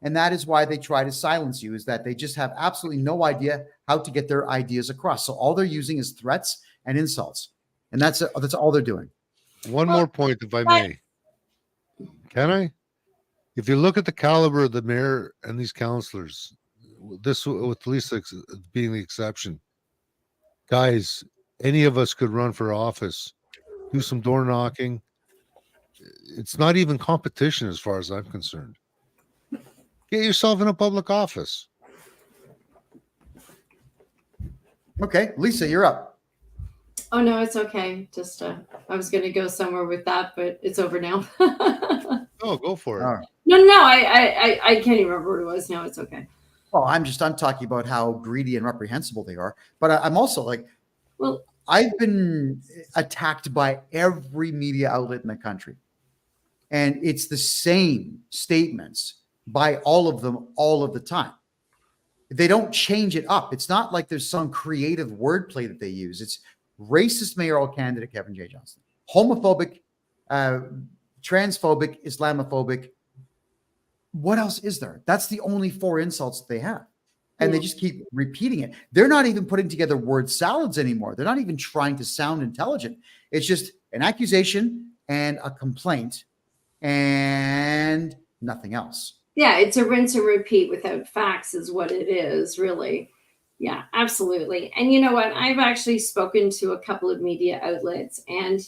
And that is why they try to silence you, is that they just have absolutely no idea how to get their ideas across. So all they're using is threats and insults. And that's all they're doing. One more point, if I may. Can I? If you look at the caliber of the mayor and these councillors, this with Lisa being the exception, guys, any of us could run for office, do some door knocking. It's not even competition as far as I'm concerned. Get yourself in a public office. Okay, Lisa, you're up. Oh no, it's okay. Just I was going to go somewhere with that, but it's over now. Oh, go for it. All right. No, I can't even remember what it was. No, it's okay. Well, I'm talking about how greedy and reprehensible they are. But I'm also like, Well, I've been attacked by every media outlet in the country. And it's the same statements by all of them all of the time. They don't change it up. It's not like there's some creative wordplay that they use. It's racist mayoral candidate Kevin J. Johnston, homophobic, transphobic, Islamophobic. What else is there? That's the only 4 insults that they have. And they just keep repeating it. They're not even putting together word salads anymore. They're not even trying to sound intelligent. It's just an accusation and a complaint and nothing else. yeah, it's a rinse and repeat without facts is what it is, really. Yeah, absolutely. And you know what? I've actually spoken to a couple of media outlets, and,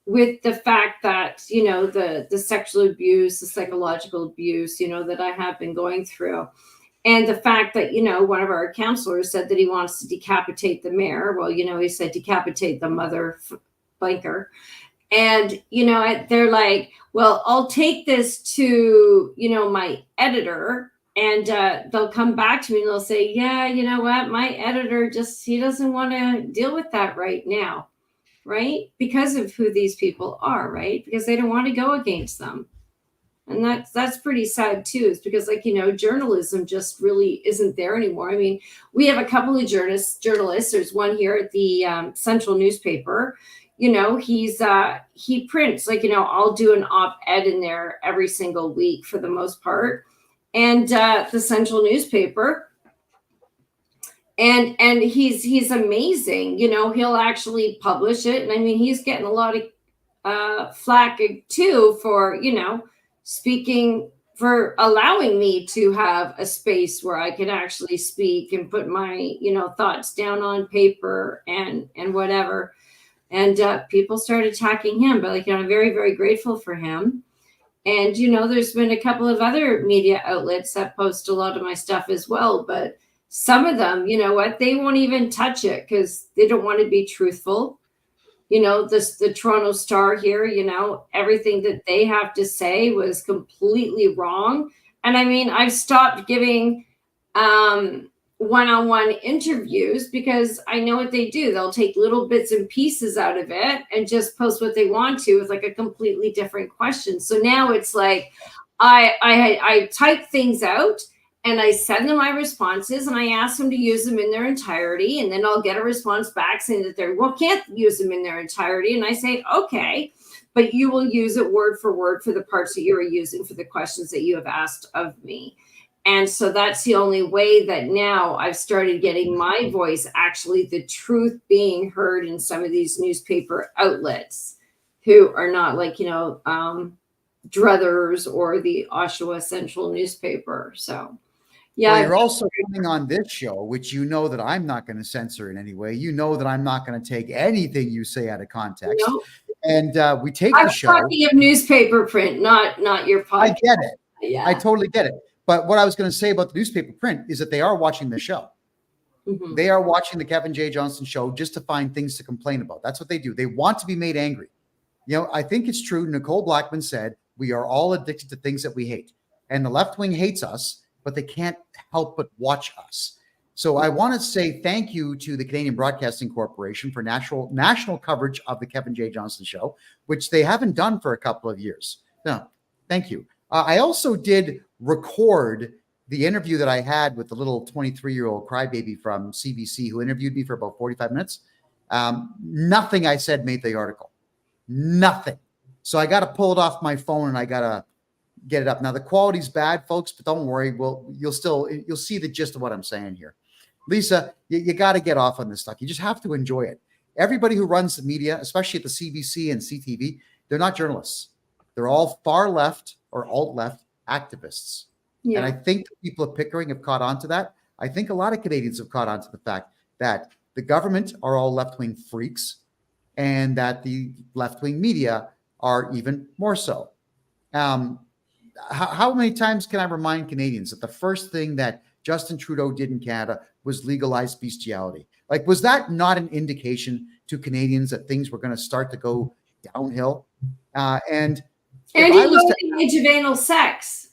with the fact that, the sexual abuse, the psychological abuse, that I have been going through. And the fact that, one of our counselors said that he wants to decapitate the mayor. Well, he said decapitate the mother blanker. And, they're like, well, I'll take this to, my editor, and they'll come back to me and they'll say, yeah, you know what? My editor he doesn't want to deal with that right now. Right? Because of who these people are, right? Because they don't want to go against them. And that's pretty sad too, is because journalism just really isn't there anymore. I mean, we have a couple of journalists. There's one here at the Central newspaper. He prints I'll do an op-ed in there every single week for the most part. And the Central newspaper and he's amazing. You know, he'll actually publish it, and I mean, he's getting a lot of flack too for, you know, speaking, for allowing me to have a space where I can actually speak and put my, you know, thoughts down on paper and whatever. And people started attacking him, but like, you know, I'm very, very grateful for him. And, you know, there's been a couple of other media outlets that post a lot of my stuff as well. But some of them, you know what, they won't even touch it because they don't want to be truthful. You know, the Toronto Star here, you know, everything that they have to say was completely wrong. And I mean, I've stopped giving one-on-one interviews because I know what they do. They'll take little bits and pieces out of it and just post what they want to with like a completely different question. So now it's like I type things out and I send them my responses and I ask them to use them in their entirety. And then I'll get a response back saying that they can't use them in their entirety. And I say, okay, but you will use it word for the parts that you are using for the questions that you have asked of me. And so that's the only way that now I've started getting my voice, actually the truth being heard in some of these newspaper outlets who are not like, you know, Druthers or the Oshawa Central newspaper. So, yeah. Well, you're also coming on this show, which you know that I'm not going to censor in any way. You know that I'm not going to take anything you say out of context. No. And we take I'm the show. talking of newspaper print, not your podcast. I get it. Yeah. I totally get it. But what I was going to say about the newspaper print is that they are watching the show. Mm-hmm. They are watching the Kevin J. Johnston show just to find things to complain about. That's what they do. They want to be made angry. You know, I think it's true. Nicole Blackman said, we are all addicted to things that we hate. And the left wing hates us, but they can't help but watch us. So I want to say thank you to the Canadian Broadcasting Corporation for national coverage of the Kevin J. Johnston show, which they haven't done for a couple of years. No, thank you. I also did record the interview that I had with the little 23-year-old crybaby from CBC who interviewed me for about 45 minutes. Nothing I said made the article. Nothing. So I got to pull it off my phone and I got to get it up. Now the quality's bad, folks, but don't worry. You'll see the gist of what I'm saying here. Lisa, you got to get off on this stuff. You just have to enjoy it. Everybody who runs the media, especially at the CBC and CTV, they're not journalists. They're all far left or alt-left activists. Yeah. And I think the people of Pickering have caught on to that. I think a lot of Canadians have caught on to the fact that the government are all left-wing freaks and that the left-wing media are even more so. How many times can I remind Canadians that the first thing that Justin Trudeau did in Canada was legalize bestiality? Like, was that not an indication to Canadians that things were going to start to go downhill? And he lowered the age of anal sex.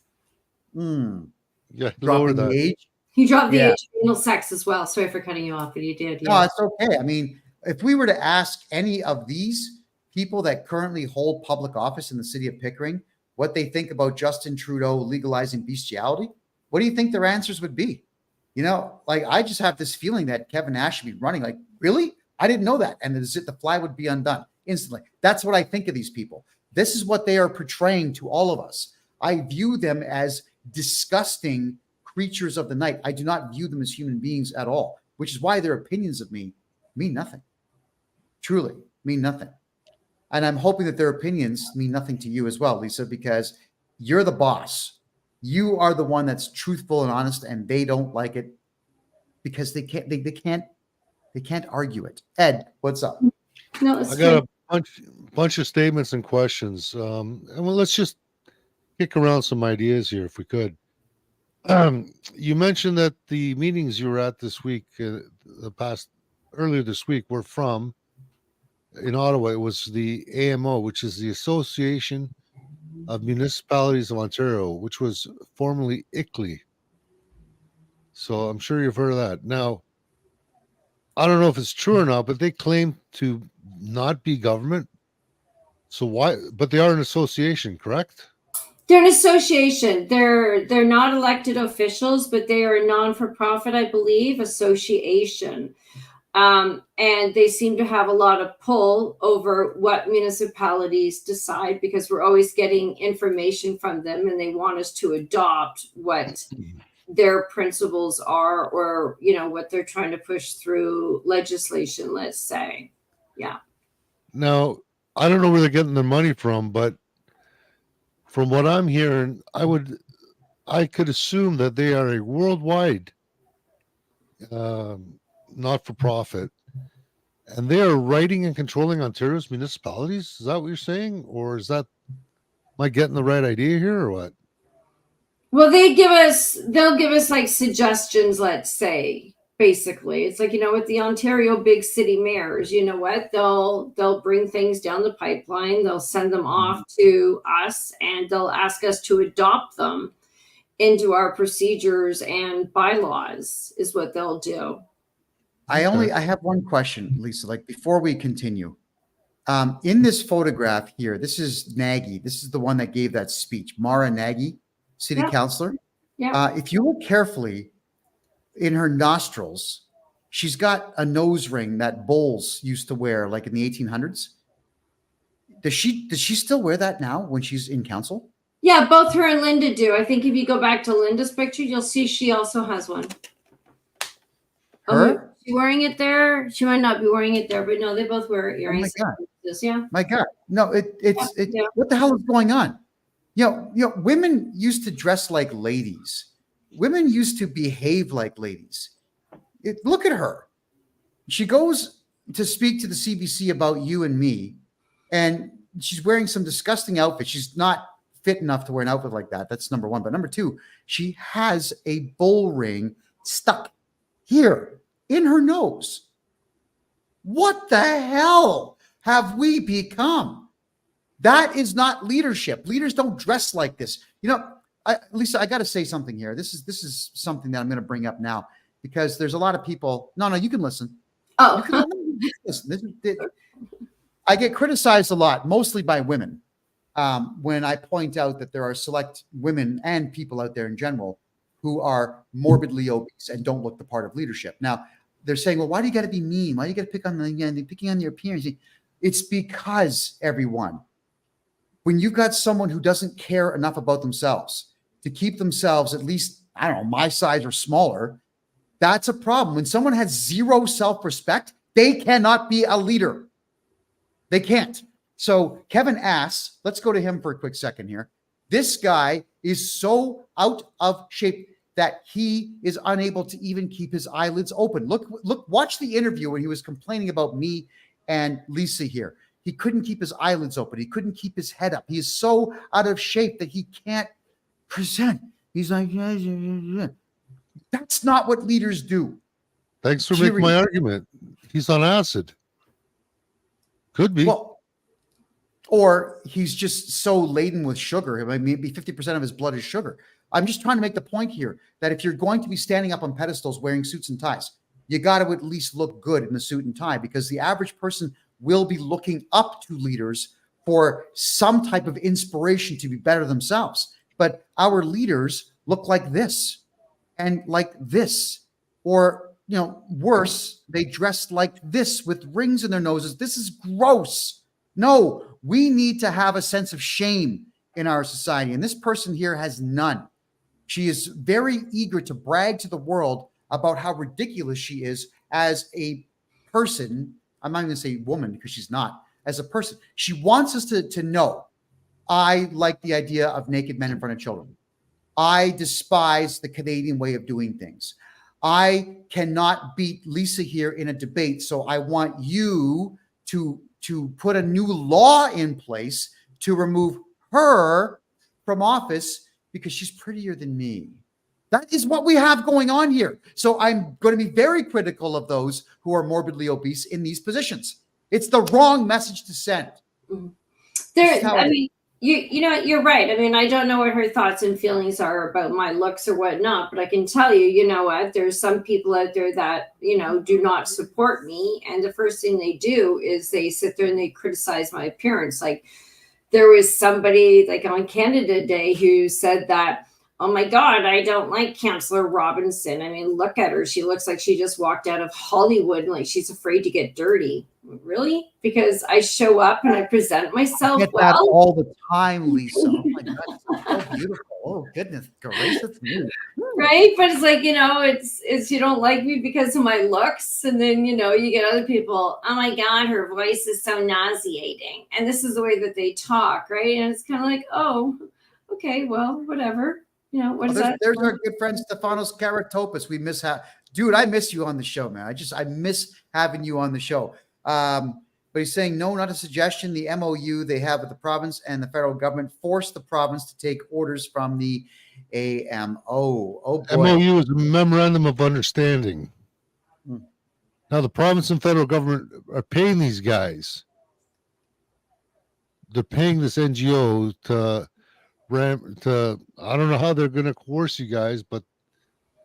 Yeah, dropping the age. He dropped the age of anal sex as well. Sorry for cutting you off, but he did. Yeah. No, it's okay. I mean, if we were to ask any of these people that currently hold public office in the city of Pickering what they think about Justin Trudeau legalizing bestiality, what do you think their answers would be? You know, like, I just have this feeling that Kevin Nash should be running. Like, really? I didn't know that. And the fly would be undone instantly. That's what I think of these people. This is what they are portraying to all of us. I view them as disgusting creatures of the night. I do not view them as human beings at all, which is why their opinions of me mean nothing. Truly mean nothing. And I'm hoping that their opinions mean nothing to you as well, Lisa, because you're the boss. You are the one that's truthful and honest, and they don't like it because they can't argue it. Ed, what's up? No, I got a bunch of statements and questions. And well, let's just kick around some ideas here if we could. You mentioned that the meetings you were at this week, earlier this week, were from in Ottawa. It was the AMO, which is the Association of Municipalities of Ontario, which was formerly ICLEI. So I'm sure you've heard of that. Now, I don't know if it's true or not, but they claim to not be government. So why? But they are an association, correct? They're an association. They're not elected officials, but they are a non-for-profit, I believe, association. And they seem to have a lot of pull over what municipalities decide because we're always getting information from them and they want us to adopt what their principles are, or, you know, what they're trying to push through legislation, let's say. Yeah. Now, I don't know where they're getting their money from, but from what I'm hearing, I could assume that they are a worldwide not for profit, and they are writing and controlling Ontario's municipalities. Is that what you're saying, or is that, am I getting the right idea here, or what? Well, they'll give us like suggestions, let's say. Basically, it's like, you know, with the Ontario big city mayors, you know what, they'll bring things down the pipeline, they'll send them off to us, and they'll ask us to adopt them into our procedures and bylaws, is what they'll do. I have one question, Lisa, like before we continue. In this photograph here, this is Nagy. This is the one that gave that speech, Mara Nagy, city councilor. Yeah. If you look carefully in her nostrils, she's got a nose ring that bulls used to wear, like in the 1800s. Does she still wear that now when she's in council? Yeah, both her and Linda do. I think if you go back to Linda's picture, you'll see she also has one. Her? She wearing it there? She might not be wearing it there, but no, they both wear earrings. Oh my God. Yeah. My God. No, what the hell is going on? You know, women used to dress like ladies. Women used to behave like ladies. Look at her. She goes to speak to the CBC about you and me, and she's wearing some disgusting outfit. She's not fit enough to wear an outfit like that. That's number one. But number two, she has a bull ring stuck here in her nose. What the hell have we become? That is not leadership. Leaders don't dress like this. You know, Lisa, I got to say something here. This is something that I'm going to bring up now, because there's a lot of people. No, you can listen. Oh, you can listen. I get criticized a lot, mostly by women, when I point out that there are select women and people out there in general who are morbidly obese and don't look the part of leadership. Now, they're saying, well, why do you got to be mean? Why do you got to pick on picking on your appearance? It's because, everyone, when you've got someone who doesn't care enough about themselves to keep themselves at least, I don't know, my size or smaller, that's a problem. When someone has zero self-respect, they cannot be a leader. They can't. So Kevin asks, let's go to him for a quick second here. This guy is so out of shape that he is unable to even keep his eyelids open. Look, watch the interview when he was complaining about me and Lisa here. He couldn't keep his eyelids open. He couldn't keep his head up. He is so out of shape that he can't present. He's like, that's not what leaders do. Thanks for making my argument. He's on acid. Could be. Well, or he's just so laden with sugar. I mean, maybe 50% of his blood is sugar. I'm just trying to make the point here that if you're going to be standing up on pedestals wearing suits and ties, you got to at least look good in the suit and tie, because the average person will be looking up to leaders for some type of inspiration to be better themselves. But our leaders look like this and like this, or, you know, worse, they dress like this with rings in their noses. This is gross. No, we need to have a sense of shame in our society. And this person here has none. She is very eager to brag to the world about how ridiculous she is as a person. I'm not going to say woman, because she's not. As a person, she wants us to know, I like the idea of naked men in front of children. I despise the Canadian way of doing things. I cannot beat Lisa here in a debate, so I want you to put a new law in place to remove her from office because she's prettier than me. That is what we have going on here. So I'm going to be very critical of those who are morbidly obese in these positions. It's the wrong message to send. You know, you're right. I mean, I don't know what her thoughts and feelings are about my looks or whatnot, but I can tell you, you know what, there's some people out there that, you know, do not support me. And the first thing they do is they sit there and they criticize my appearance. Like, there was somebody like on Canada Day who said that, oh my God, I don't like Councillor Robinson. I mean, look at her. She looks like she just walked out of Hollywood and like she's afraid to get dirty. Really? Because I show up and I present myself I get that all the time, Lisa. Oh my God, it's so beautiful. Oh goodness gracious me. Right, but it's like, it's you don't like me because of my looks, and then you get other people, oh my god, her voice is so nauseating, and this is the way that they talk, right? And it's kind of like, oh, okay, well, whatever, what is that? There's our good friend Stefanos Karatopoulos. We miss dude, I miss you on the show, man. I miss having you on the show. But he's saying no, not a suggestion. The MOU they have with the province and the federal government forced the province to take orders from the AMO. Oh boy. MOU is a memorandum of understanding. Now the province and federal government are paying these guys. They're paying this NGO to I don't know how they're going to coerce you guys, but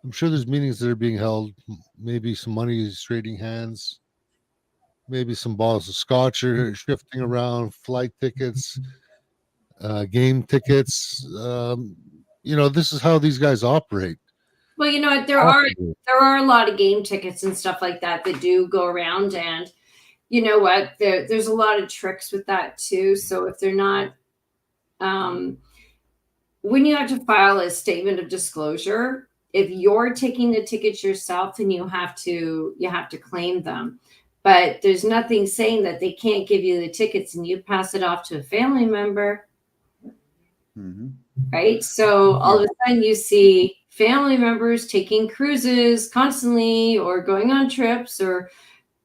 I'm sure there's meetings that are being held. Maybe some money is trading hands. Maybe some bottles of scotch are shifting around, flight tickets, game tickets. This is how these guys operate. Well, you know what? There are a lot of game tickets and stuff like that do go around, and you know what? There's a lot of tricks with that too. So if they're not, when you have to file a statement of disclosure, if you're taking the tickets yourself, then you have to claim them. But there's nothing saying that they can't give you the tickets and you pass it off to a family member. Mm-hmm. Right? So all of a sudden you see family members taking cruises constantly or going on trips or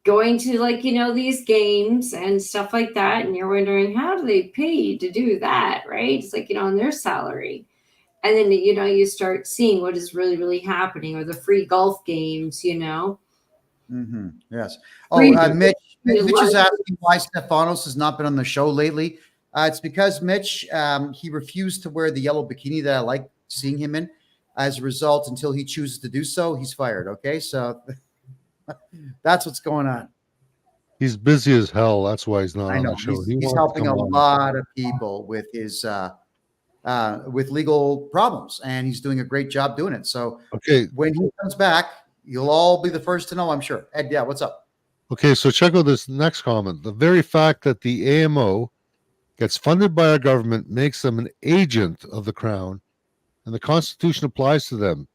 going to these games and stuff like that. And you're wondering, how do they pay to do that? Right? It's like, on their salary. And then, you start seeing what is really, really happening, or the free golf games, Mm-hmm. Yes. Mitch is asking why Stefanos has not been on the show lately. It's because Mitch, he refused to wear the yellow bikini that I like seeing him in. As a result, until he chooses to do so, he's fired. Okay, so that's what's going on. He's busy as hell. That's why he's not on the show. He's helping a lot of people with his with legal problems, and he's doing a great job doing it. So when he comes back, you'll all be the first to know, I'm sure. Ed, yeah, what's up? Okay, so check out this next comment. The very fact that the AMO gets funded by our government makes them an agent of the Crown, and the Constitution applies to them.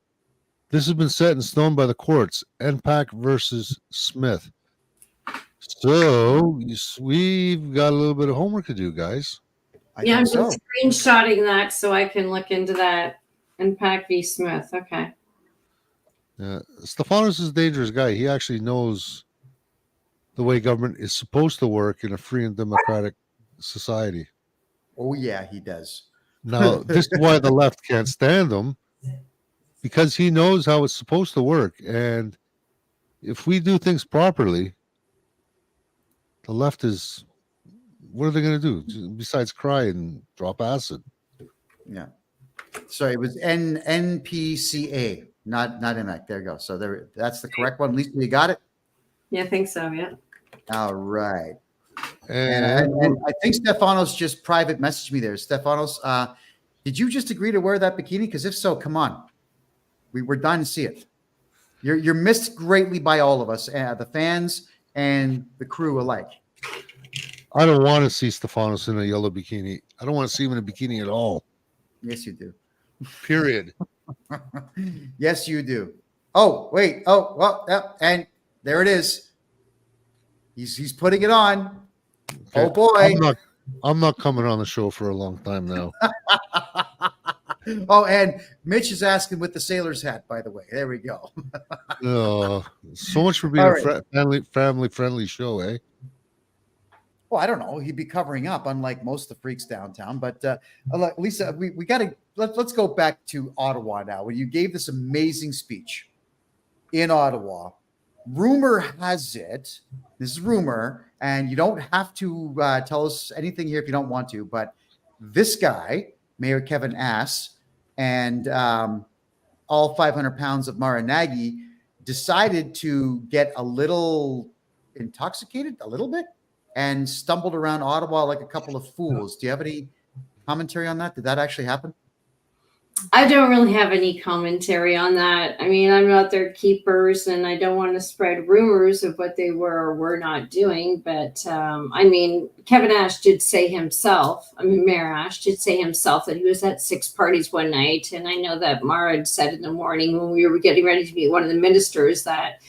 This has been set in stone by the courts. NPAC versus Smith. So we've got a little bit of homework to do, guys. I'm just screenshotting that so I can look into that. NPAC v. Smith. Okay. Yeah, Stefanos is a dangerous guy. He actually knows the way government is supposed to work in a free and democratic society. Oh, yeah, he does. Now, this is why the left can't stand him, because he knows how it's supposed to work. And if we do things properly, the left is, what are they going to do besides cry and drop acid? Yeah. Sorry, it was NPCA. Not MAC. There you go. So that's the correct one. Lisa, you got it? Yeah, I think so. Yeah. All right. And I think Stefanos just private messaged me there. Stefanos, did you just agree to wear that bikini? Because if so, come on. We're dying to see it. You're missed greatly by all of us, the fans and the crew alike. I don't want to see Stefanos in a yellow bikini. I don't want to see him in a bikini at all. Yes, you do. Period. Yes, you do. Oh, wait. Oh, well, yeah, and there it is. He's putting it on. Okay. Oh boy. I'm not coming on the show for a long time now. Oh, and Mitch is asking with the sailor's hat, by the way. There we go. So much for being a family-friendly show, eh? Well, I don't know. He'd be covering up, unlike most of the freaks downtown. But Lisa, we got to let's go back to Ottawa now. When you gave this amazing speech in Ottawa, rumor has it, this is rumor, and you don't have to tell us anything here if you don't want to, but this guy, Mayor Kevin Ass, and all 500 pounds of Marinagi decided to get a little intoxicated, a little bit, and stumbled around Ottawa like a couple of fools. Do you have any commentary on that? Did that actually happen? I don't really have any commentary on that. I mean, I'm not their keepers, and I don't want to spread rumors of what they were or were not doing. But I mean, Kevin Ash did say himself, I mean, Mayor Ash did say himself that he was at 6 parties one night. And I know that Mara had said in the morning when we were getting ready to meet one of the ministers that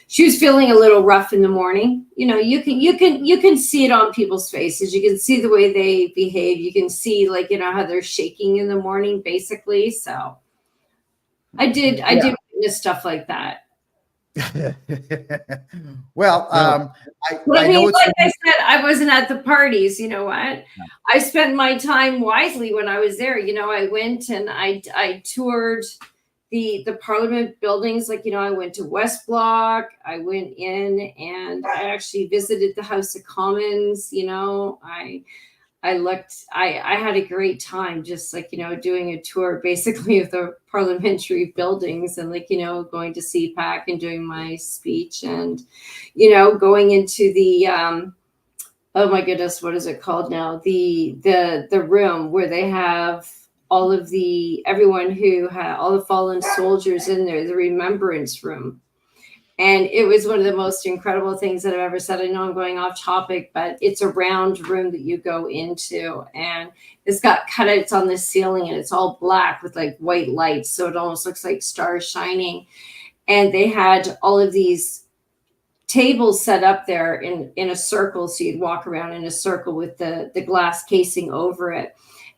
she was feeling a little rough in the morning. You know, you can see it on people's faces. You can see the way they behave. You can see, like, you know, how they're shaking in the morning, basically. So I did witness stuff like that. Well, But I I mean, know it's like I said, I wasn't at the parties. You know what? I spent my time wisely when I was there. You know, I went and I toured the Parliament buildings. Like, you know, I went to West Block. I went in and I actually visited the House of Commons. You know, I looked, I had a great time just, like, you know, doing a tour basically of the parliamentary buildings and, like, you know, going to CPAC and doing my speech and, you know, going into the, oh my goodness, what is it called now? The room where they have all of everyone who had all the fallen soldiers in there, the remembrance room. And it was one of the most incredible things that I've ever said. I know I'm going off topic, but it's a round room that you go into, and it's got cutouts on the ceiling, and it's all black with like white lights. So it almost looks like stars shining. And they had all of these tables set up there in a circle. So you'd walk around in a circle with the glass casing over it.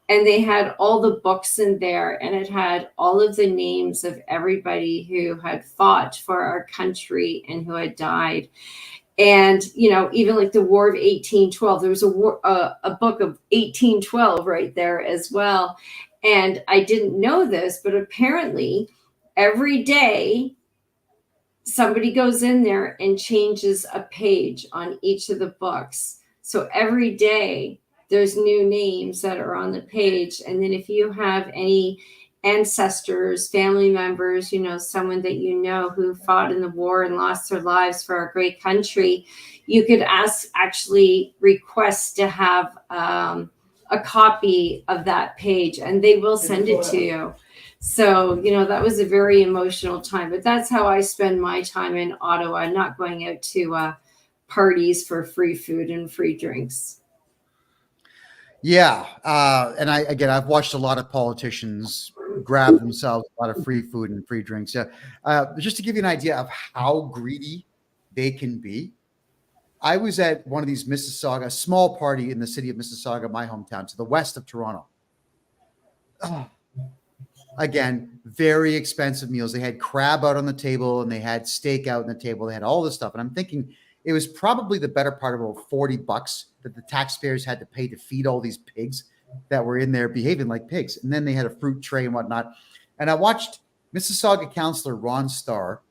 And they had all the books in there, and it had all of the names of everybody who had fought for our country and who had died. And, you know, even like the War of 1812, there was a book of 1812 right there as well. And I didn't know this, but apparently every day somebody goes in there and changes a page on each of the books. So every day there's new names that are on the page. And then if you have any ancestors, family members, you know, someone that you know who fought in the war and lost their lives for our great country, you could actually request to have a copy of that page, and they will send it to you. So, you know, that was a very emotional time, but that's how I spend my time in Ottawa, not going out to parties for free food and free drinks. Yeah. And I've watched a lot of politicians grab themselves a lot of free food and free drinks. Yeah. Just to give you an idea of how greedy they can be, I was at one of these Mississauga, a small party in the city of Mississauga, my hometown, to the west of Toronto. Oh, again, very expensive meals. They had crab out on the table and they had steak out on the table. They had all this stuff. And I'm thinking it was probably the better part of about $40 that the taxpayers had to pay to feed all these pigs that were in there behaving like pigs. And then they had a fruit tray and whatnot. And I watched Mississauga councillor Ron Starr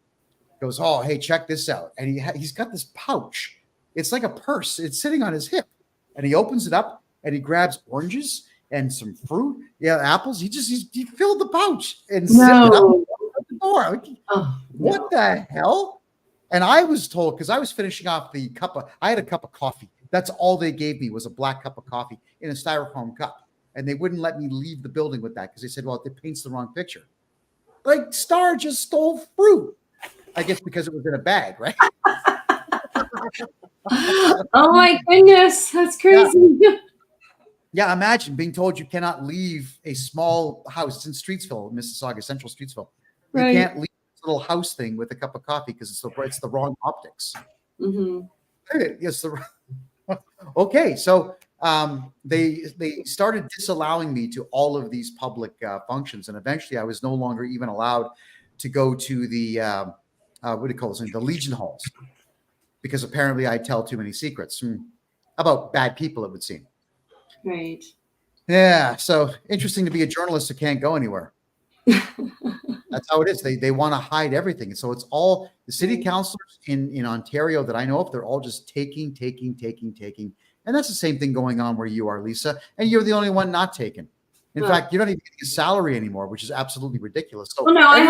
goes, oh, hey, check this out. And he's got this pouch. It's like a purse. It's sitting on his hip. And he opens it up and he grabs oranges and some fruit. Yeah, apples. He filled the pouch and zipped it up the door. Like, what the hell? And I was told, because I was finishing off I had a cup of coffee. That's all they gave me was a black cup of coffee in a styrofoam cup. And they wouldn't let me leave the building with that because they said, well, it paints the wrong picture. Like, Star just stole fruit. I guess because it was in a bag, right? Oh my goodness, that's crazy. Yeah, imagine being told you cannot leave a small house. It's in Streetsville, Mississauga, Central Streetsville. You can't leave this little house thing with a cup of coffee because it's the wrong optics. Mm-hmm. Yes. Okay, so they started disallowing me to all of these public functions, and eventually I was no longer even allowed to go to the what do you call it? The Legion halls, because apparently I tell too many secrets about bad people, it would seem. Right. Yeah. So interesting to be a journalist who can't go anywhere. That's how it is. They want to hide everything. And so it's all the city councilors in Ontario that I know of. They're all just taking. And that's the same thing going on where you are, Lisa. And you're the only one not taking. In fact, you're not even getting a salary anymore, which is absolutely ridiculous. So well, no, I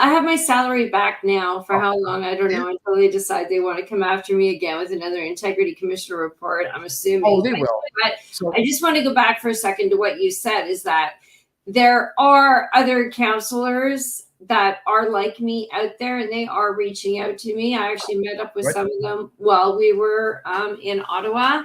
have my salary back now. For how long, I don't know, until they decide they want to come after me again with another integrity commissioner report. I'm assuming. Oh, they will. But I just want to go back for a second to what you said, is that there are other counselors that are like me out there, and they are reaching out to me. I actually met up with some of them while we were in Ottawa,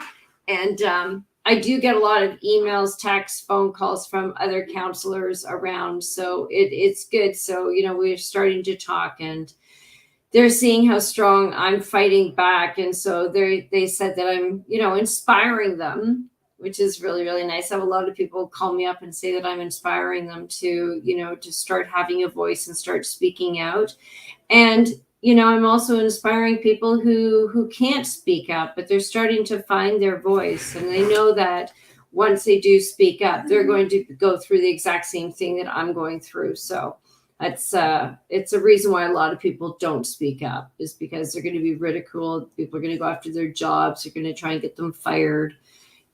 and I do get a lot of emails, texts, phone calls from other counselors around. So it's good. So, we're starting to talk, and they're seeing how strong I'm fighting back. And so they said that I'm, inspiring them, which is really, really nice. I have a lot of people call me up and say that I'm inspiring them to, to start having a voice and start speaking out. And, I'm also inspiring people who can't speak up, but they're starting to find their voice. And they know that once they do speak up, they're going to go through the exact same thing that I'm going through. So it's a reason why a lot of people don't speak up, is because they're going to be ridiculed. People are going to go after their jobs. They're going to try and get them fired.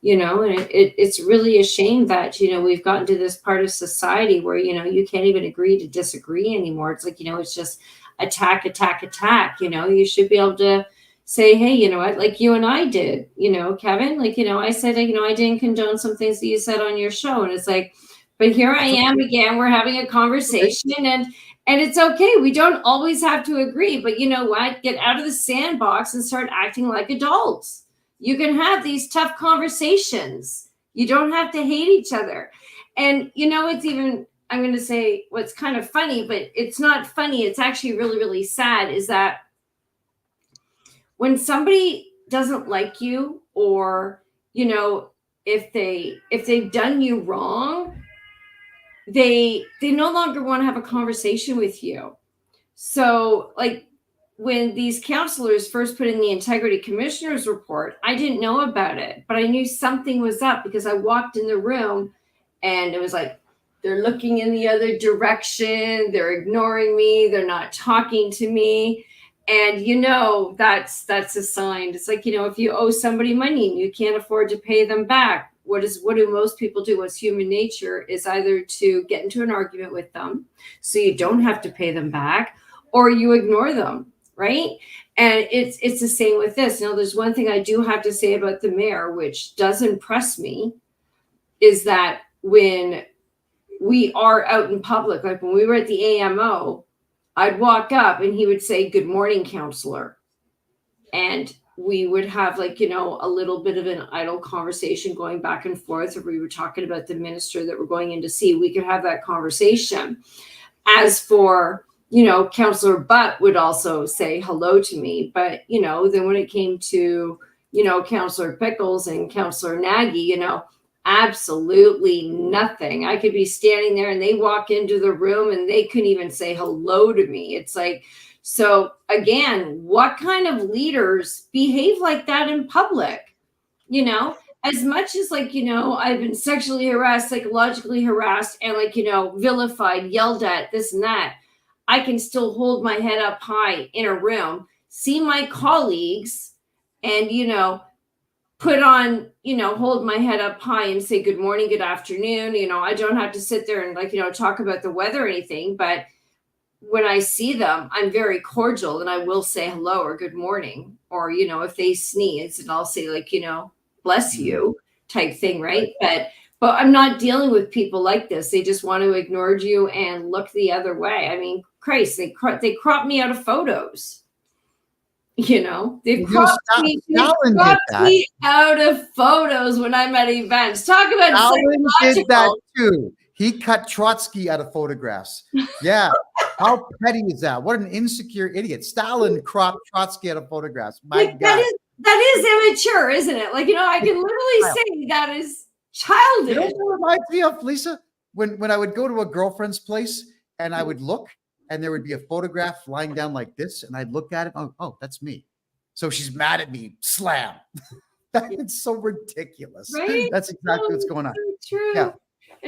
And it's really a shame that, we've gotten to this part of society where, you can't even agree to disagree anymore. It's like, it's just attack. You should be able to say, hey, you know what, like you and I did, Kevin, like, I said, I didn't condone some things that you said on your show. And it's like, but here I am again, we're having a conversation, and it's okay. We don't always have to agree, but you know what, get out of the sandbox and start acting like adults. You can have these tough conversations. You don't have to hate each other. And, it's even, I'm going to say what's kind of funny, but it's not funny. It's actually really, really sad, is that when somebody doesn't like you, or, if they've done you wrong, they no longer want to have a conversation with you. So like, when these counselors first put in the integrity commissioner's report, I didn't know about it, but I knew something was up because I walked in the room and it was like, they're looking in the other direction. They're ignoring me. They're not talking to me. And, that's a sign. It's like, if you owe somebody money and you can't afford to pay them back, what do most people do? What's human nature is either to get into an argument with them so you don't have to pay them back, or you ignore them. Right. And it's the same with this. There's one thing I do have to say about the mayor, which does impress me, is that when we are out in public, like when we were at the AMO, I'd walk up and he would say, "Good morning, counselor." And we would have a little bit of an idle conversation going back and forth, or we were talking about the minister that we're going in to see. We could have that conversation. As for, Counselor Butt would also say hello to me. But, then when it came to, Counselor Pickles and Counselor Nagy, absolutely nothing. I could be standing there and they walk into the room and they couldn't even say hello to me. It's like, so again, what kind of leaders behave like that in public? As much as I've been sexually harassed, psychologically harassed, and vilified, yelled at, this and that, I can still hold my head up high in a room, see my colleagues, and, put on, hold my head up high and say, good morning, good afternoon. I don't have to sit there and talk about the weather or anything, but when I see them, I'm very cordial and I will say hello or good morning. Or, if they sneeze, and I'll say bless you type thing. Right. But I'm not dealing with people like this. They just want to ignore you and look the other way. I mean, Christ, they crop me out of photos. They've cropped me out of photos when I'm at events. Talk about Stalin did that too. He cut Trotsky out of photographs. Yeah. How petty is that? What an insecure idiot. Stalin cropped Trotsky out of photographs. My God. That is immature, isn't it? I can literally say that is childish. You know what reminds me of, Lisa? When I would go to a girlfriend's place and I would look, and there would be a photograph lying down like this, and I'd look at it. Oh, that's me. So she's mad at me. Slam. That's so ridiculous. Right? That's exactly what's going on. True. Yeah.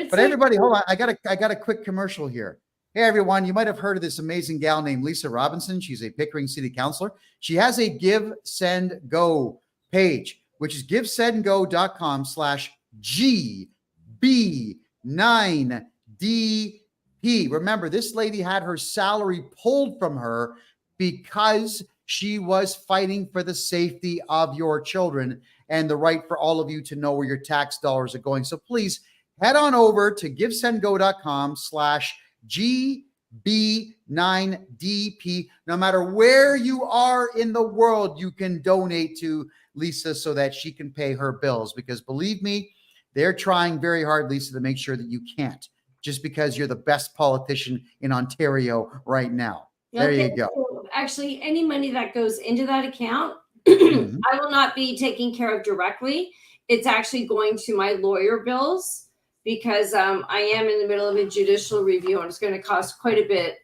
But everybody, hold on. I got a quick commercial here. Hey, everyone. You might have heard of this amazing gal named Lisa Robinson. She's a Pickering City Councilor. She has a Give, Send, Go page, which is givesendgo.com/GB9DP. Remember, this lady had her salary pulled from her because she was fighting for the safety of your children and the right for all of you to know where your tax dollars are going. So please head on over to givesendgo.com/GB9DP. No matter where you are in the world, you can donate to Lisa so that she can pay her bills, because believe me, they're trying very hard, Lisa, to make sure that you can't, just because you're the best politician in Ontario right now. There Okay, you go. so actually, any money that goes into that account, Mhm. I will not be taking care of directly. It's actually going to my lawyer bills, because I am in the middle of a judicial review, and it's going to cost quite a bit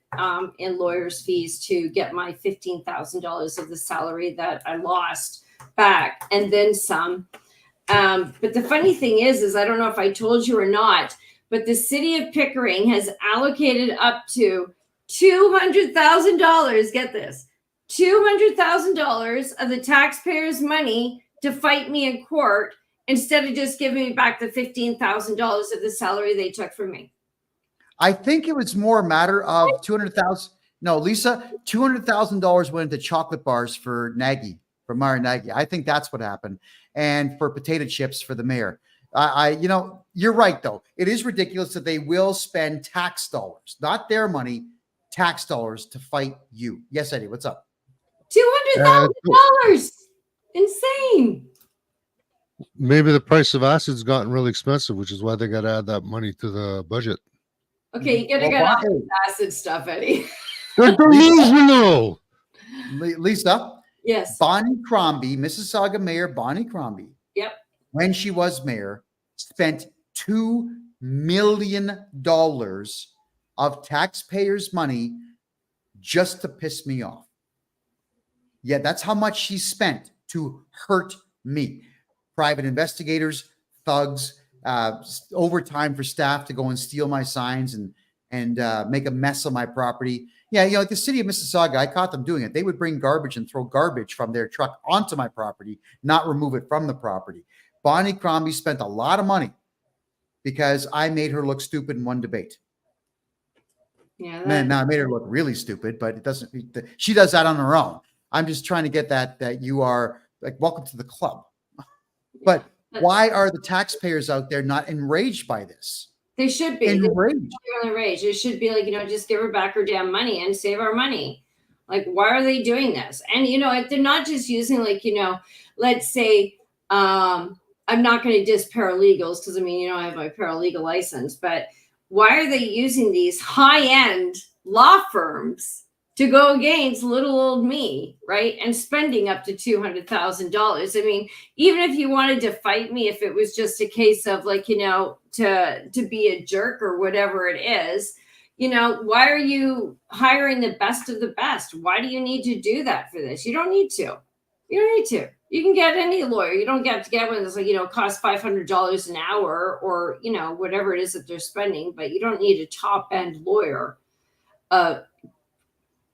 in lawyers' fees to get my $15,000 of the salary that I lost back, and then some. But the funny thing is I don't know if I told you or not, but the city of Pickering has allocated up to $200,000. Get this, $200,000 of the taxpayers' money to fight me in court, instead of just giving me back the $15,000 of the salary they took from me. I think it was more a matter of 200,000. No, Lisa, $200,000 went into chocolate bars for Nagy, for Mario Nagy. I think that's what happened. And for potato chips for the mayor. You're right, though. It is ridiculous that they will spend tax dollars, not their money, tax dollars to fight you. Yes, Eddie, what's up? $200,000. Insane. Maybe the price of acid's gotten really expensive, which is why they got to add that money to the budget. Okay, you gotta get off this acid stuff, Eddie. Lisa, Yes. Bonnie Crombie, Mississauga Mayor Bonnie Crombie, Yep. when she was mayor, spent $2 million of taxpayers' money just to piss me off. Yeah, that's how much she spent to hurt me. Private investigators, thugs, overtime for staff to go and steal my signs and make a mess of my property. Yeah, like the city of Mississauga, I caught them doing it. They would bring garbage and throw garbage from their truck onto my property, not remove it from the property. Bonnie Crombie spent a lot of money because I made her look stupid in one debate. Yeah. Man, now I made her look really stupid, but it doesn't. She does that on her own. I'm just trying to get that you are like, welcome to the club. But why are the taxpayers out there not enraged by this? They should be. Enraged. Enraged. It should be like, just give her back her damn money and save our money. Like, why are they doing this? And, they're not just using let's say, I'm not going to diss paralegals because, I have my paralegal license, but why are they using these high-end law firms to go against little old me, right? And spending up to $200,000. Even if you wanted to fight me, if it was just a case of to be a jerk or whatever it is, why are you hiring the best of the best? Why do you need to do that for this? You don't need to. You can get any lawyer. You don't have to get one that's costs $500 an hour or, whatever it is that they're spending, but you don't need a top end lawyer.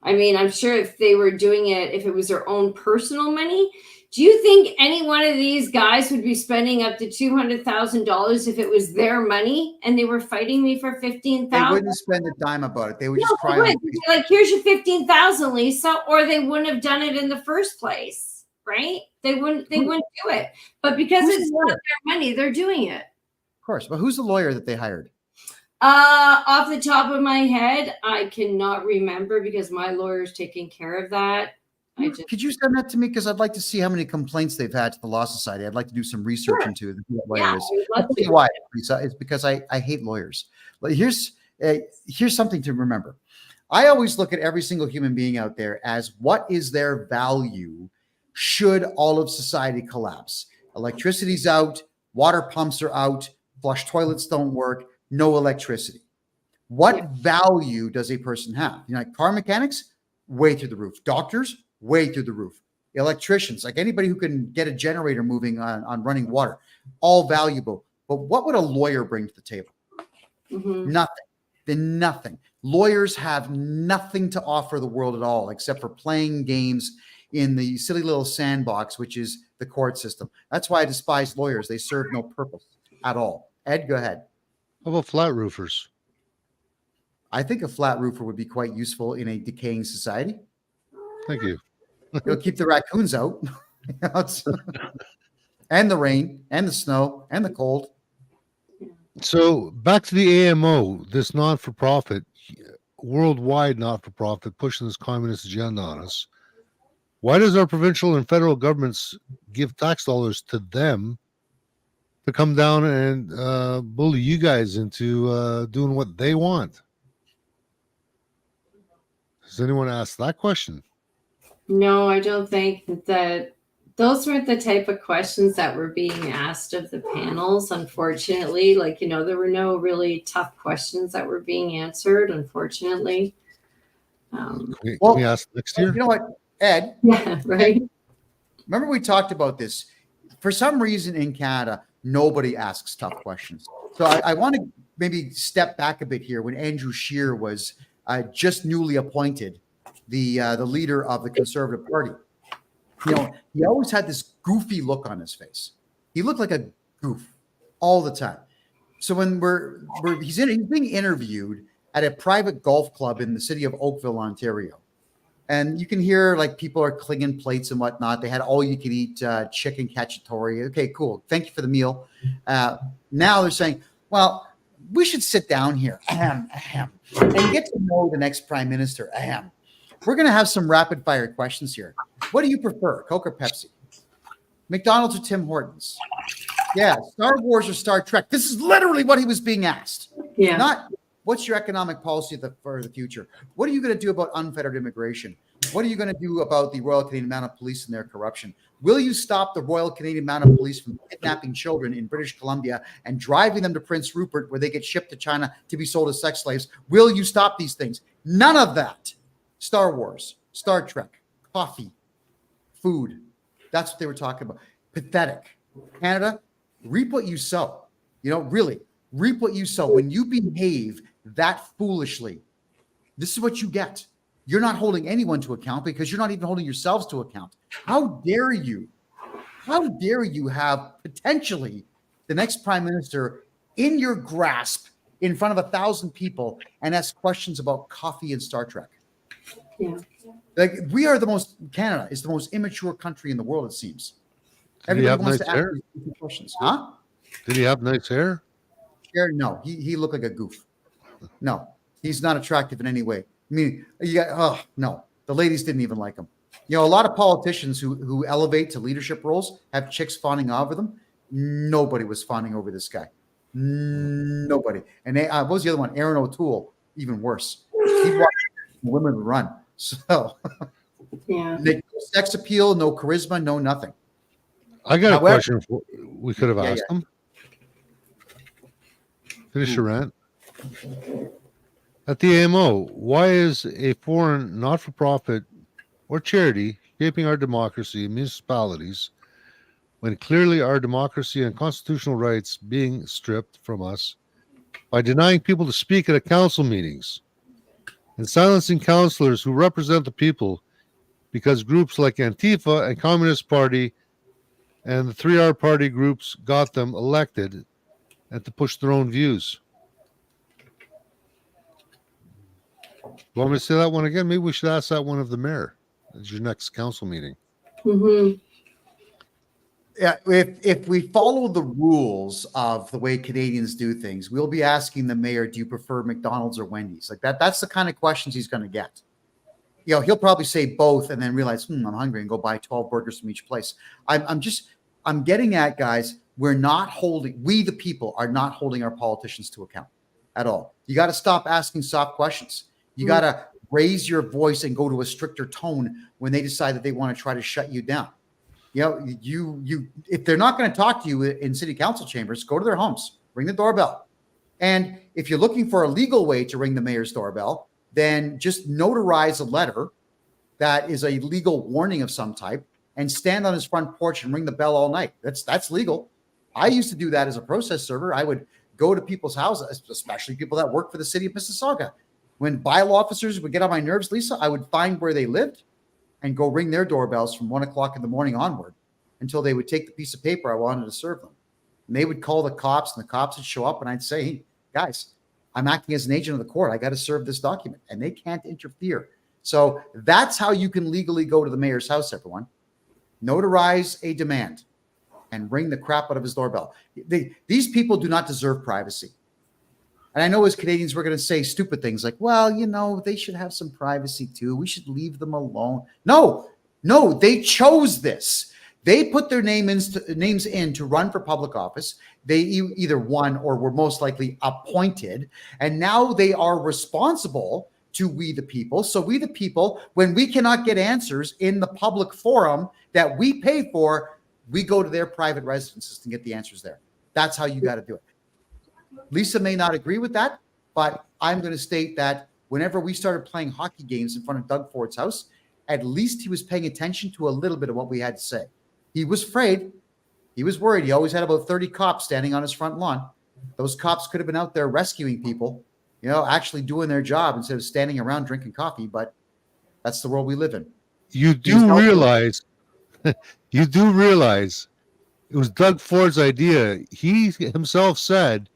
I'm sure if they were doing it, if it was their own personal money, do you think any one of these guys would be spending up to $200,000 if it was their money and they were fighting me for $15,000? They wouldn't spend a dime about it. They would just cry. Like, here's your $15,000, Lisa, or they wouldn't have done it in the first place, right? They wouldn't do it. But because it's not their money, they're doing it. Of course. But who's the lawyer that they hired? Off the top of my head, I cannot remember because my lawyer's taking care of that. Could you send that to me? Because I'd like to see how many complaints they've had to the Law Society. I'd like to do some research into who that lawyer is. I'll tell you why, Lisa. It's because I hate lawyers. But here's something to remember. I always look at every single human being out there as what is their value should all of society collapse. Electricity's out, water pumps are out, flush toilets don't work, no electricity. What value does a person have? Like car mechanics, way through the roof. Doctors, way through the roof. Electricians, like anybody who can get a generator moving on running water, all valuable. But what would a lawyer bring to the table? Mm-hmm. Nothing. Then nothing. Lawyers have nothing to offer the world at all, except for playing games in the silly little sandbox, which is the court system. That's why I despise lawyers. They serve no purpose at all. Ed, go ahead. How about flat roofers? I think a flat roofer would be quite useful in a decaying society. Thank you. It'll keep the raccoons out. And the rain and the snow and the cold. So back to the AMO, this non-for-profit, worldwide not-for-profit, pushing this communist agenda on us. Why does our provincial and federal governments give tax dollars to them to come down and bully you guys into doing what they want? Does anyone ask that question? No, I don't think that those weren't the type of questions that were being asked of the panels, unfortunately. Like, there were no really tough questions that were being answered, unfortunately. Can we Well, ask next year? You know what, Ed? Yeah, right. Remember we talked about this. For some reason in Canada, nobody asks tough questions. So I want to maybe step back a bit here. When Andrew Scheer was just newly appointed the leader of the Conservative Party, he always had this goofy look on his face. He looked like a goof all the time. So when he's being interviewed at a private golf club in the city of Oakville, Ontario. And you can hear like people are clinging plates and whatnot. They had all you could eat chicken cacciatore. Okay, cool. Thank you for the meal. Now they're saying, well, we should sit down here and get to know the next prime minister. We're going to have some rapid fire questions here. What do you prefer, Coke or Pepsi? McDonald's or Tim Hortons? Yeah, Star Wars or Star Trek? This is literally what he was being asked. Yeah. Not what's your economic policy for the future? What are you going to do about unfettered immigration? What are you going to do about the Royal Canadian Mounted Police and their corruption? Will you stop the Royal Canadian Mounted Police from kidnapping children in British Columbia and driving them to Prince Rupert where they get shipped to China to be sold as sex slaves? Will you stop these things? None of that. Star Wars, Star Trek, coffee, food. That's what they were talking about. Pathetic. Canada, reap what you sow. Really, reap what you sow. When you behave that foolishly, this is what you get. You're not holding anyone to account because you're not even holding yourselves to account. How dare you? How dare you have potentially the next prime minister in your grasp in front of 1,000 people and ask questions about coffee and Star Trek? Yeah. Like Canada is the most immature country in the world, it seems. Did he have Everybody wants nice to hair? ask these questions. Huh? Did he have nice hair? No, he looked like a goof. No, he's not attractive in any way. I mean, no, the ladies didn't even like him. A lot of politicians who elevate to leadership roles have chicks fawning over them. Nobody was fawning over this guy. Nobody. And what was the other one? Aaron O'Toole, even worse. He watched women run. So, Yeah. no sex appeal, no charisma, no nothing. I got a question we could have asked him. Finish your rant. At the AMO, why is a foreign not-for-profit or charity shaping our democracy in municipalities when clearly our democracy and constitutional rights being stripped from us by denying people to speak at council meetings and silencing councillors who represent the people because groups like Antifa and Communist Party and the 3R party groups got them elected and to push their own views? You want me to say that one again? Maybe we should ask that one of the mayor at your next council meeting. Mm-hmm. Yeah, if we follow the rules of the way Canadians do things, we'll be asking the mayor, do you prefer McDonald's or Wendy's? Like that's the kind of questions he's going to get. He'll probably say both and then realize, I'm hungry, and go buy 12 burgers from each place. I'm getting at, guys, we the people are not holding our politicians to account at all. You got to stop asking soft questions. You got to raise your voice and go to a stricter tone when they decide that they want to try to shut you down. If they're not going to talk to you in city council chambers, go to their homes, ring the doorbell. And if you're looking for a legal way to ring the mayor's doorbell, then just notarize a letter that is a legal warning of some type and stand on his front porch and ring the bell all night. That's legal. I used to do that as a process server. I would go to people's houses, especially people that work for the city of Mississauga. When bylaw officers would get on my nerves, Lisa, I would find where they lived and go ring their doorbells from 1 o'clock in the morning onward until they would take the piece of paper I wanted to serve them. And they would call the cops, and the cops would show up, and I'd say, hey, guys, I'm acting as an agent of the court. I got to serve this document, and they can't interfere. So that's how you can legally go to the mayor's house, everyone. Notarize a demand and ring the crap out of his doorbell. These people do not deserve privacy. And I know as Canadians, we're going to say stupid things like, well, they should have some privacy too. We should leave them alone. No, they chose this. They put their names in to run for public office. They either won or were most likely appointed. And now they are responsible to we the people. So we the people, when we cannot get answers in the public forum that we pay for, we go to their private residences to get the answers there. That's how you got to do it. Lisa may not agree with that, but I'm going to state that whenever we started playing hockey games in front of Doug Ford's house, at least he was paying attention to a little bit of what we had to say. He was afraid. He was worried. He always had about 30 cops standing on his front lawn. Those cops could have been out there rescuing people, actually doing their job instead of standing around drinking coffee, but that's the world we live in. You do realize it was Doug Ford's idea. He himself said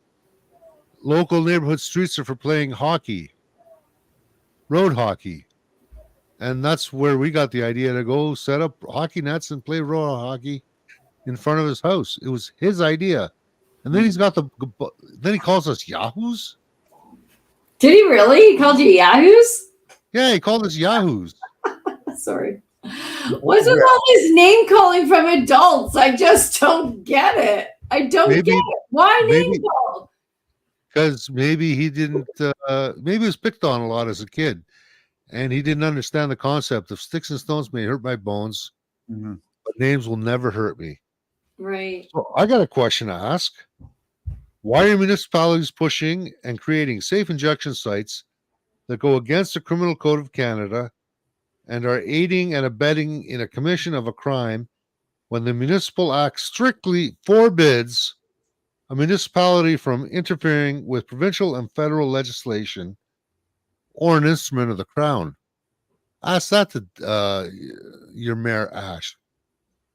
local neighborhood streets are for playing hockey, road hockey. And that's where we got the idea to go set up hockey nets and play road hockey in front of his house. It was his idea. And then then he calls us yahoos. Did he really? He called you yahoos? Yeah, he called us yahoos. Sorry. What's with all this name calling from adults? I just don't get it. I don't get it. Why name call? Because maybe he didn't, maybe he was picked on a lot as a kid. And he didn't understand the concept of sticks and stones may hurt my bones, but names will never hurt me. Right. So I got a question to ask. Why are municipalities pushing and creating safe injection sites that go against the Criminal Code of Canada and are aiding and abetting in a commission of a crime when the Municipal Act strictly forbids a municipality from interfering with provincial and federal legislation or an instrument of the crown? Ask that to your Mayor Ash.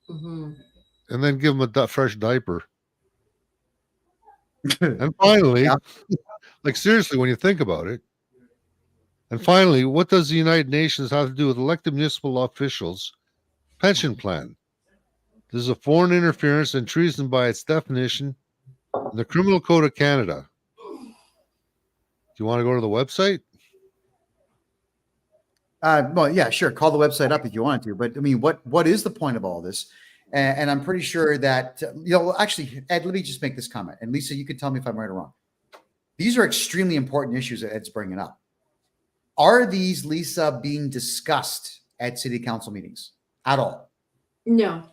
And then give him a fresh diaper. And finally, like seriously, when you think about it, and finally, what does the United Nations have to do with elected municipal officials' pension plan? This is a foreign interference and treason by its definition in the Criminal Code of Canada. Do you want to go to the website? Well, yeah, sure. Call the website up if you want to. But I mean, what is the point of all this? And I'm pretty sure that, actually, Ed, let me just make this comment. And Lisa, you can tell me if I'm right or wrong. These are extremely important issues that Ed's bringing up. Are these, Lisa, being discussed at city council meetings at all? No,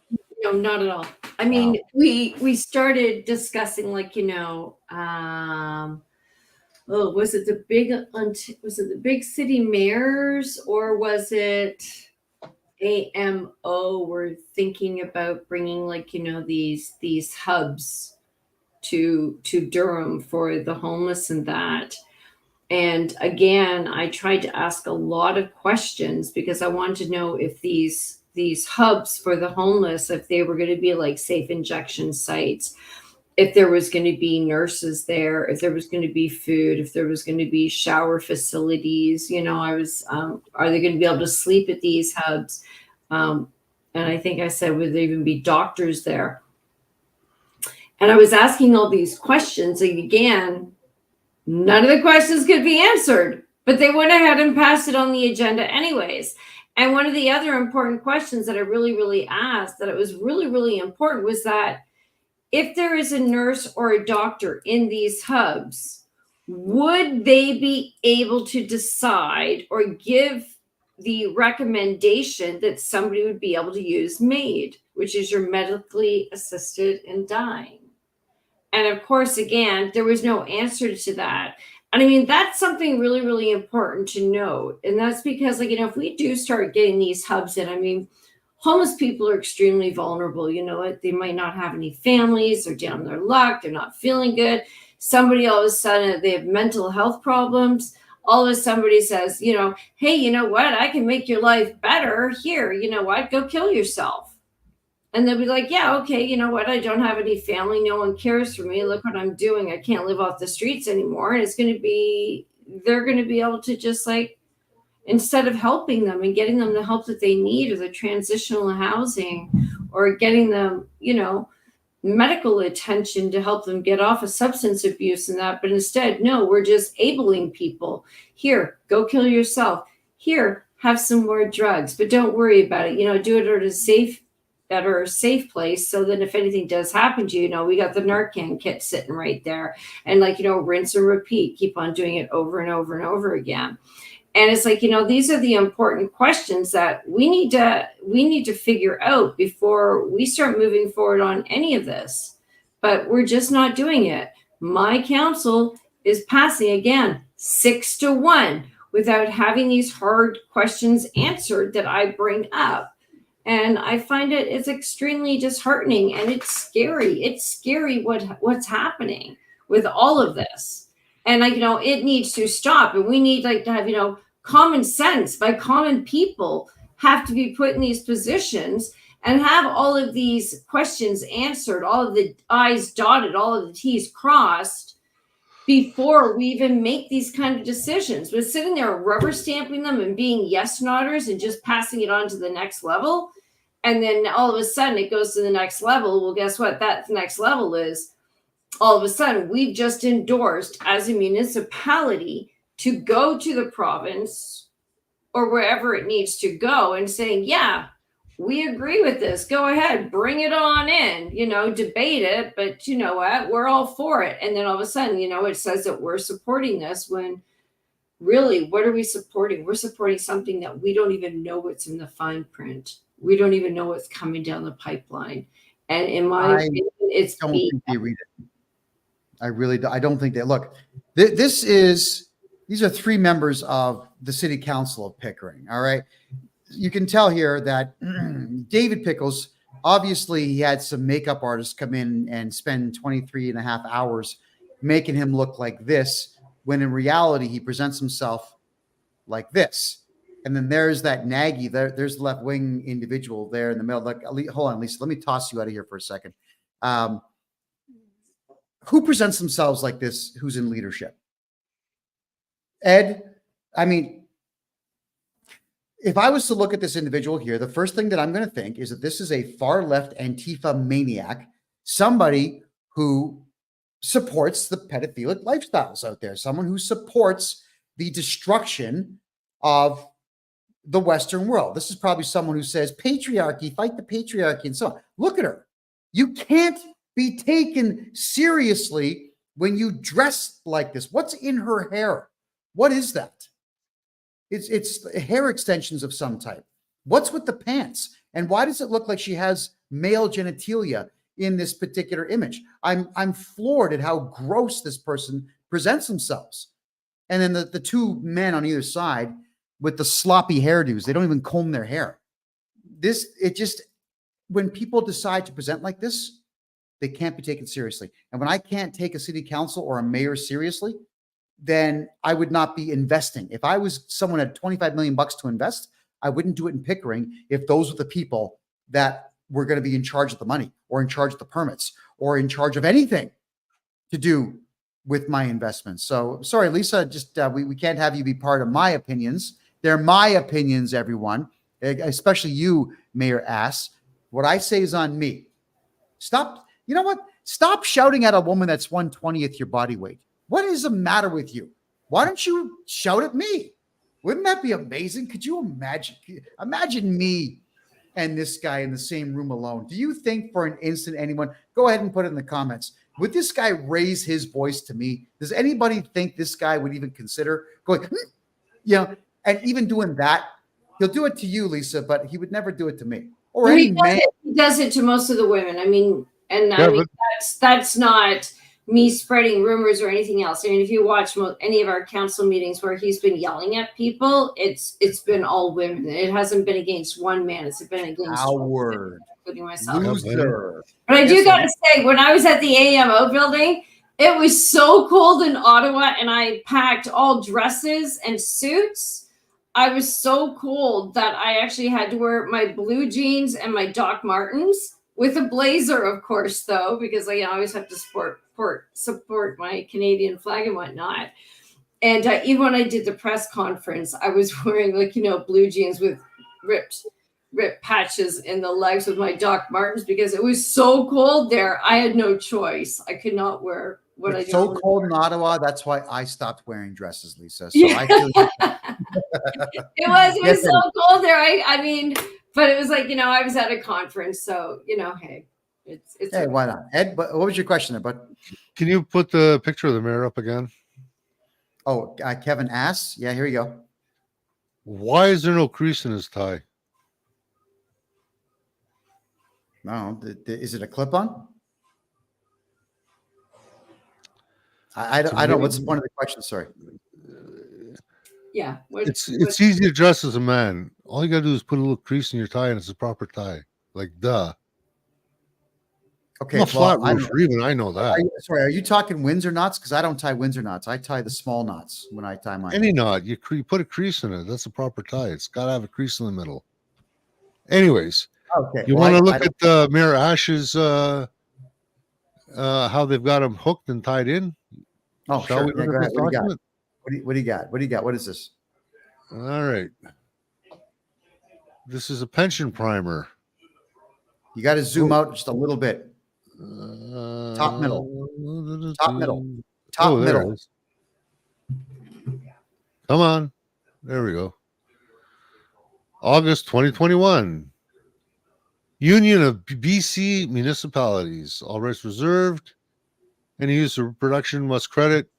not at all. I mean, we started discussing was it the big city mayors, or was it AMO were thinking about bringing these hubs to Durham for the homeless and that. And again, I tried to ask a lot of questions because I wanted to know if these hubs for the homeless, if they were going to be like safe injection sites, if there was going to be nurses there, if there was going to be food, if there was going to be shower facilities, are they going to be able to sleep at these hubs? And I think I said, would there even be doctors there? And I was asking all these questions, and again, none of the questions could be answered, but they went ahead and passed it on the agenda anyways. And one of the other important questions that I really, really asked, that it was really, really important, was that if there is a nurse or a doctor in these hubs, would they be able to decide or give the recommendation that somebody would be able to use MAID, which is your medically assisted in dying? And of course, again, there was no answer to that. And I mean, that's something really, really important to note. And that's because, if we do start getting these hubs in, I mean, homeless people are extremely vulnerable. You know what? They might not have any families. They're down on their luck. They're not feeling good. Somebody all of a sudden, they have mental health problems. All of a sudden, somebody says, hey, you know what? I can make your life better. Here, you know what? Go kill yourself. And they'll be like, yeah, okay, you know what? I don't have any family. No one cares for me. Look what I'm doing. I can't live off the streets anymore. And they're going to be able to just instead of helping them and getting them the help that they need, or the transitional housing, or getting them, medical attention to help them get off of substance abuse and that. But instead, no, we're just abling people. Here, go kill yourself. Here, have some more drugs, but don't worry about it. Do it at a safe place, so that if anything does happen to you, we got the Narcan kit sitting right there. And rinse and repeat, keep on doing it over and over and over again. And it's these are the important questions that we need to figure out before we start moving forward on any of this. But we're just not doing it. My council is passing again 6-1 without having these hard questions answered that I bring up. And I find it's extremely disheartening, and it's scary. It's scary what's happening with all of this. And it needs to stop. And we need to have, common sense by common people have to be put in these positions and have all of these questions answered, all of the I's dotted, all of the T's crossed before we even make these kind of decisions. But sitting there rubber stamping them and being yes nodders and just passing it on to the next level. And then all of a sudden it goes to the next level. Well, guess what? That next level is all of a sudden we've just endorsed as a municipality to go to the province or wherever it needs to go and saying, yeah, we agree with this. Go ahead, bring it on in, debate it. But you know what? We're all for it. And then all of a sudden, it says that we're supporting this when really, what are we supporting? We're supporting something that we don't even know what's in the fine print. We don't even know what's coming down the pipeline. And in my opinion, it's don't think they read it. I really do. I don't think they look. These are 3 members of the city council of Pickering. All right. You can tell here that David Pickles, obviously he had some makeup artists come in and spend 23.5 hours making him look like this, when in reality, he presents himself like this. And then there's that Nagy, there's the left wing individual there in the middle. Hold on, Lisa, let me toss you out of here for a second. Who presents themselves like this? Who's in leadership? Ed, I mean, if I was to look at this individual here, the first thing that I'm going to think is that this is a far left Antifa maniac, somebody who supports the pedophilic lifestyles out there, someone who supports the destruction of the Western world. This is probably someone who says patriarchy, fight the patriarchy, and so on. Look at her. You can't be taken seriously when you dress like this. What's in her hair? What is that? It's hair extensions of some type. What's with the pants? And why does it look like she has male genitalia in this particular image? I'm floored at how gross this person presents themselves. And then the 2 men on either side with the sloppy hairdos, they don't even comb their hair. When people decide to present like this, they can't be taken seriously. And when I can't take a city council or a mayor seriously, then I would not be investing. If I was someone had $25 million to invest, I wouldn't do it in Pickering if those were the people that were going to be in charge of the money or in charge of the permits or in charge of anything to do with my investments. So sorry, Lisa, just we can't have you be part of my opinions. They're my opinions, everyone, especially you, Mayor Ass. What I say is on me. Stop. You know what? Stop shouting at a woman that's 1/20th your body weight. What is the matter with you? Why don't you shout at me? Wouldn't that be amazing? Could you imagine me and this guy in the same room alone? Do you think for an instant anyone, go ahead and put it in the comments, would this guy raise his voice to me? Does anybody think this guy would even consider going, and even doing that? He'll do it to you, Lisa, but he would never do it to me. Or any man. He does it to most of the women. I mean, that's not me spreading rumors or anything else. I mean, if you watch any of our council meetings where he's been yelling at people, it's been all women. It hasn't been against one man. It's been against women, including myself. Loser. But I do got to say, when I was at the AMO building, it was so cold in Ottawa, and I packed all dresses and suits. I was so cold that I actually had to wear my blue jeans and my Doc Martens with a blazer, of course, though, because I always have to support my Canadian flag and whatnot. And even when I did the press conference, I was wearing blue jeans with ripped rip patches in the legs with my Doc Martens because it was so cold there. I had no choice. I could not wear what It's I so normally cold wear. in Ottawa. That's why I stopped wearing dresses, Lisa. So Yeah. I feel you. It was Yes, so cold there. I mean, but it was like, I was at a conference, so hey, it's hey, why not? Ed, what was your question there, bud? Can you put the picture of the mayor up again? Oh, Kevin asks. Yeah, here you go. Why is there no crease in his tie? No, is it a clip-on? I don't know. What's the point of the question? Sorry. yeah. It's easy to dress as a man. All you gotta do is put a little crease in your tie, and it's a proper tie. Like, duh. Okay, I'm a flat I don't roofer, even I know that. Sorry, are you talking Windsor knots? Because I don't tie Windsor knots. I tie the small knots when I tie mine. Any knot, you put a crease in it. That's a proper tie. It's got to have a crease in the middle. Anyways, Okay. you want to look at Mayor Ash's how they've got him hooked and tied in? Oh, Shall sure. we Yeah, look go at ahead. this What do you got? document? What do you got? What do you got? What is this? All right. This is a pension primer. You got to zoom out just a little bit. Top middle. Top middle. Top Oh, there middle. it is. Come on. There we go. August 2021. Union of BC Municipalities. All rights reserved. Any use of production must credit.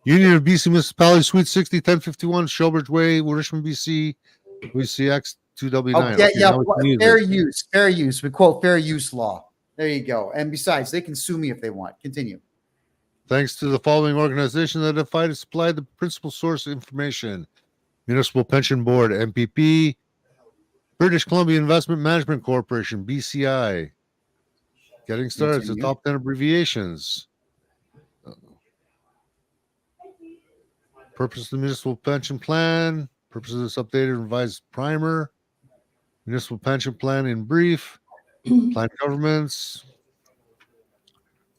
Union of BC Municipalities, Suite 60, 1051, Shelbridge Way, Richmond, BC. WCX 2W9. Oh, yeah, Okay, yeah. now we can use Fair it. use. Fair use. We quote fair use law. There you go. And besides, they can sue me if they want. Continue. Thanks to the following organization that identified and supplied the principal source information: Municipal Pension Board, MPP, British Columbia Investment Management Corporation, BCI. Getting started. It's the top 10 abbreviations. Purpose of the Municipal Pension Plan. Purpose of this updated and revised primer. Municipal Pension Plan in brief. Plan governments.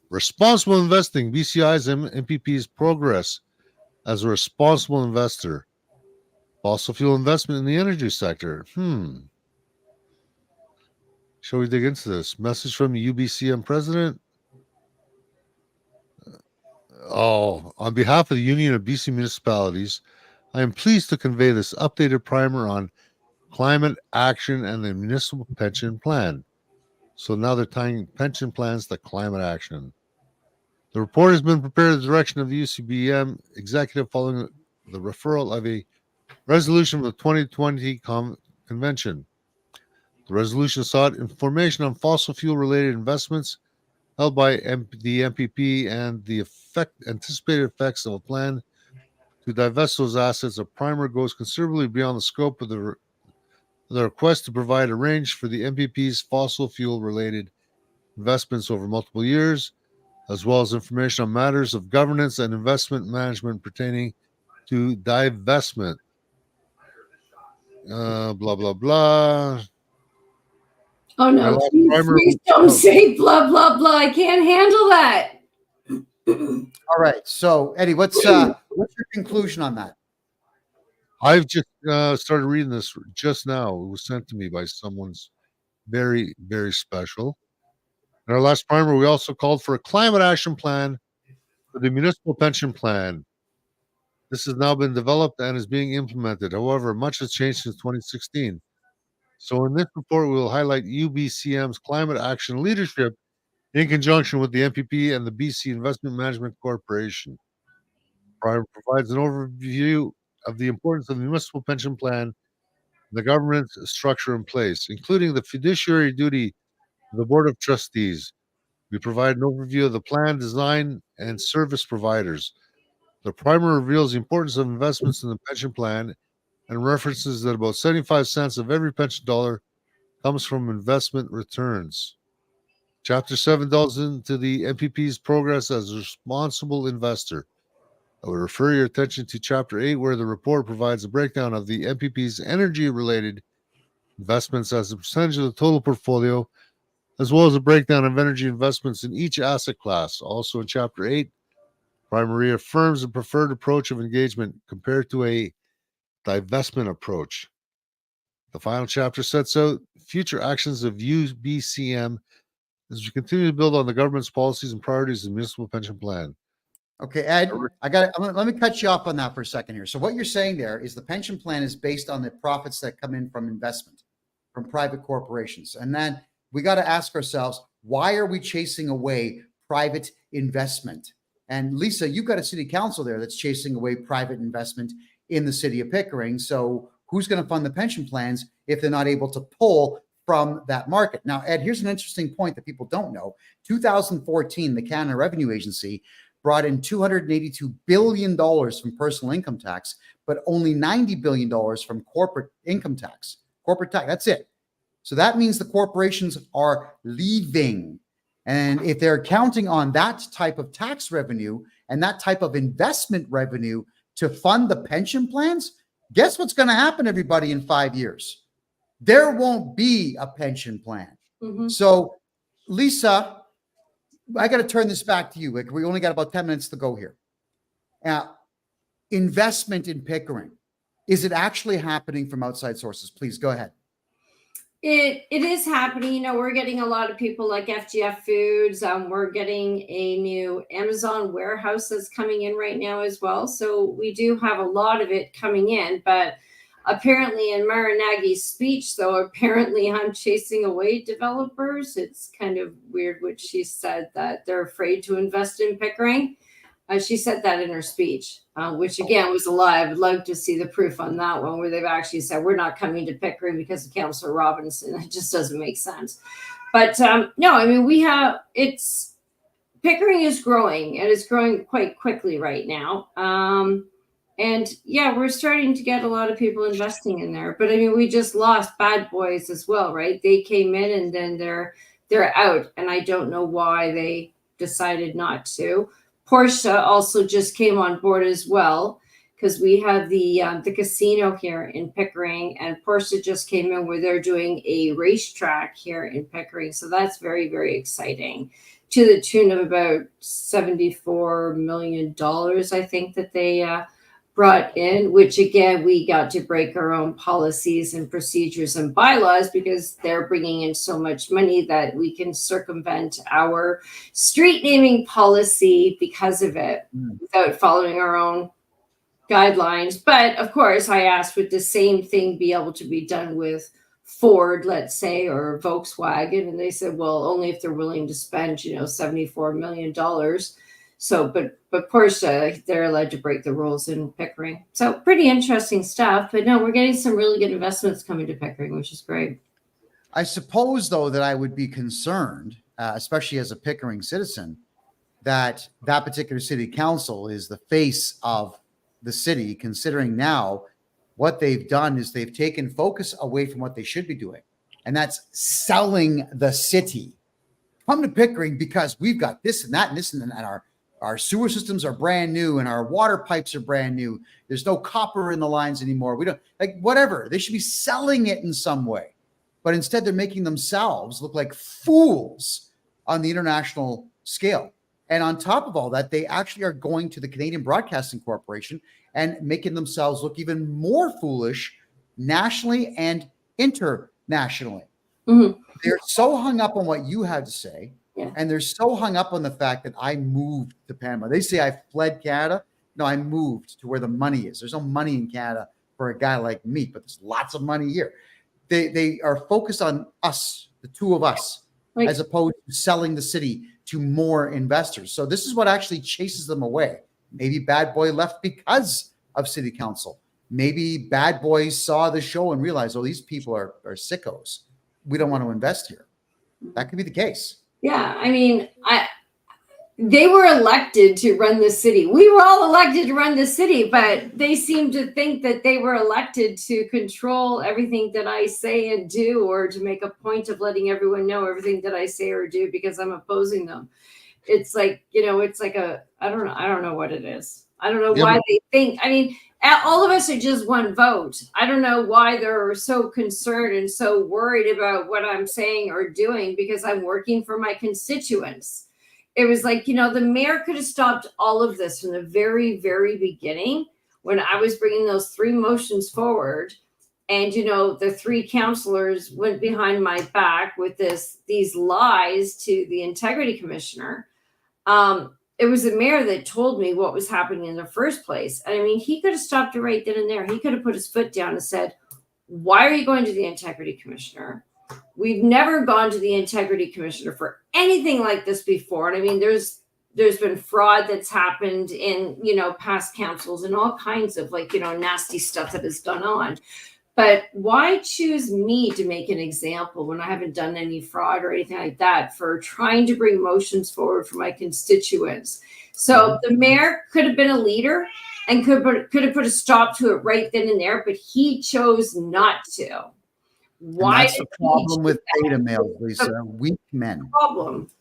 Responsible investing. BCI's and MPP's progress as a responsible investor. Fossil fuel investment in the energy sector. Shall we dig into this? Message from the UBCM president. On behalf of the Union of BC Municipalities, I am pleased to convey this updated primer on climate action and the municipal pension plan. So now they're tying pension plans to climate action. The report has been prepared at the direction of the UCBM executive following the referral of a resolution of the 2020 convention. The resolution sought information on fossil fuel related investments held by the MPP and the anticipated effects of a plan to divest those assets. A primer goes considerably beyond the scope of the request to provide a range for the MPP's fossil fuel related investments over multiple years, as well as information on matters of governance and investment management pertaining to divestment. Blah, blah, blah. Oh no, please don't say blah, blah, blah. I can't handle that. All right. So, Eddie, what's your conclusion on that? I've just started reading this just now. It was sent to me by someone's very, very special. In our last primer, we also called for a climate action plan for the municipal pension plan. This has now been developed and is being implemented. However, much has changed since 2016. So in this report, we will highlight UBCM's climate action leadership in conjunction with the MPP and the BC Investment Management Corporation. Primer provides an overview of the importance of the municipal pension plan and the governance structure in place, including the fiduciary duty of the Board of Trustees. We provide an overview of the plan design and service providers. The primer reveals the importance of investments in the pension plan and references that about 75 cents of every pension dollar comes from investment returns. Chapter 7 delves into the MPP's progress as a responsible investor. I would refer your attention to Chapter 8, where the report provides a breakdown of the MPP's energy-related investments as a percentage of the total portfolio, as well as a breakdown of energy investments in each asset class. Also in Chapter 8, Primary affirms the preferred approach of engagement compared to a divestment approach. The final chapter sets out future actions of UBCM as we continue to build on the government's policies and priorities in the municipal pension plan. Okay, Ed, let me cut you off on that for a second here. So what you're saying there is the pension plan is based on the profits that come in from investment, from private corporations. And then we got to ask ourselves, why are we chasing away private investment? And Lisa, you've got a city council there that's chasing away private investment in the city of Pickering. So who's going to fund the pension plans if they're not able to pull from that market? Now, Ed, here's an interesting point that people don't know. 2014, the Canada Revenue Agency brought in $282 billion from personal income tax, but only $90 billion from corporate income tax. Corporate tax, that's it. So that means the corporations are leaving. And if they're counting on that type of tax revenue and that type of investment revenue to fund the pension plans, guess what's going to happen, everybody, in 5 years? There won't be a pension plan. Mhm. So, Lisa, I got to turn this back to you. We only got about 10 minutes to go here. Investment in Pickering. Is it actually happening from outside sources? Please go ahead. It is happening. You know, we're getting a lot of people like FGF Foods. We're getting a new Amazon warehouse that's coming in right now as well. So we do have a lot of it coming in. But apparently in Marinagi's speech, though, apparently I'm chasing away developers. It's kind of weird what she said, that they're afraid to invest in Pickering. She said that in her speech, which again was a lie. I would love to see the proof on that one, where they've actually said we're not coming to Pickering because of Councillor Robinson. It just doesn't make sense. But no, I mean, Pickering is growing, and it's growing quite quickly right now. And yeah, we're starting to get a lot of people investing in there. But I mean, we just lost Bad Boys as well, right? They came in and then they're out, and I don't know why they decided not to. Porsche also just came on board as well, because we have the casino here in Pickering, and Porsche just came in where they're doing a racetrack here in Pickering. So that's very, very exciting, to the tune of about $74 million, I think, that they brought in, which again, we got to break our own policies and procedures and bylaws because they're bringing in so much money that we can circumvent our street naming policy because of it without following our own guidelines. But of course, I asked, would the same thing be able to be done with Ford, let's say, or Volkswagen? And they said, well, only if they're willing to spend, $74 million. So, but Porsche, they're allowed to break the rules in Pickering. So pretty interesting stuff. But no, we're getting some really good investments coming to Pickering, which is great. I suppose, though, that I would be concerned, especially as a Pickering citizen, that particular city council is the face of the city, considering now what they've done is they've taken focus away from what they should be doing. And that's selling the city. Come to Pickering because we've got this and that and this and that, and our sewer systems are brand new and our water pipes are brand new. There's no copper in the lines anymore. We don't, like, whatever. They should be selling it in some way. But instead, they're making themselves look like fools on the international scale. And on top of all that, they actually are going to the Canadian Broadcasting Corporation and making themselves look even more foolish nationally and internationally. Mm-hmm. They're so hung up on what you had to say. Yeah. And they're so hung up on the fact that I moved to Panama. They say I fled Canada. No, I moved to where the money is. There's no money in Canada for a guy like me, but there's lots of money here. They are focused on us, the two of us, as opposed to selling the city to more investors. So this is what actually chases them away. Maybe Bad Boy left because of city council. Maybe Bad Boys saw the show and realized, oh, these people are sickos. We don't want to invest here. That could be the case. Yeah, I mean, they were elected to run the city. We were all elected to run the city, but they seem to think that they were elected to control everything that I say and do, or to make a point of letting everyone know everything that I say or do because I'm opposing them. It's like, it's like I don't know what it is. I don't know why they think, I mean, all of us are just one vote. I don't know why they're so concerned and so worried about what I'm saying or doing because I'm working for my constituents. It was like, the mayor could have stopped all of this from the very, very beginning when I was bringing those 3 motions forward And, you know, the 3 counselors went behind my back with these lies to the integrity commissioner. It was the mayor that told me what was happening in the first place. And I mean, he could have stopped it right then and there. He could have put his foot down and said, why are you going to the integrity commissioner? We've never gone to the integrity commissioner for anything like this before. And I mean, there's been fraud that's happened in, you know, past councils and all kinds of, like, you know, nasty stuff that has gone on. But why choose me to make an example when I haven't done any fraud or anything like that for trying to bring motions forward for my constituents? So the mayor could have been a leader and could have put a stop to it right then and there, but he chose not to. Why? And that's the problem with beta males, Lisa. Weak men. Problem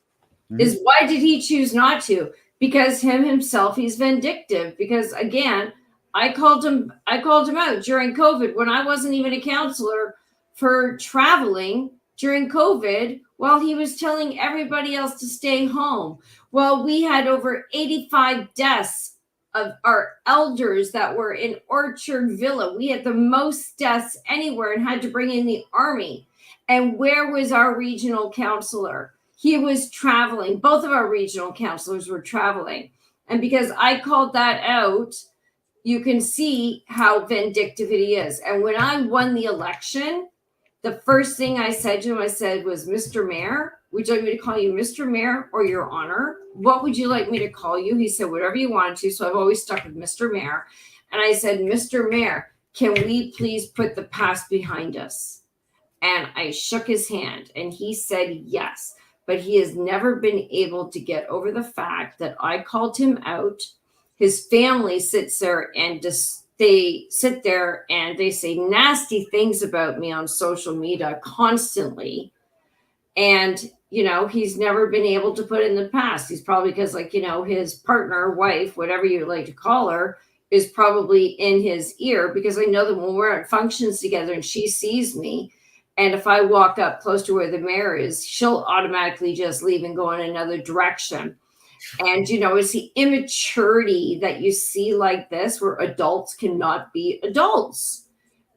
is, why did he choose not to? Because himself, he's vindictive. Because again, I called him out during COVID when I wasn't even a counselor for traveling during COVID while he was telling everybody else to stay home. Well, we had over 85 deaths of our elders that were in Orchard Villa. We had the most deaths anywhere and had to bring in the army. And where was our regional counselor? He was traveling. Both of our regional counselors were traveling. And because I called that out, you can see how vindictive he is. And when I won the election, the first thing I said to him, I said, was, Mr. Mayor, would you like me to call you Mr. Mayor or Your Honor? What would you like me to call you? He said, whatever you want to. So I've always stuck with Mr. Mayor. And I said, Mr. Mayor, can we please put the past behind us? And I shook his hand and he said yes. But he has never been able to get over the fact that I called him out. His family sits there and they sit there and they say nasty things about me on social media constantly. And, you know, he's never been able to put in the past. He's probably because, like, you know, his partner, wife, whatever you like to call her, is probably in his ear, because I know that when we're at functions together and she sees me, and if I walk up close to where the mayor is, she'll automatically just leave and go in another direction. And, you know, it's the immaturity that you see like this, where adults cannot be adults.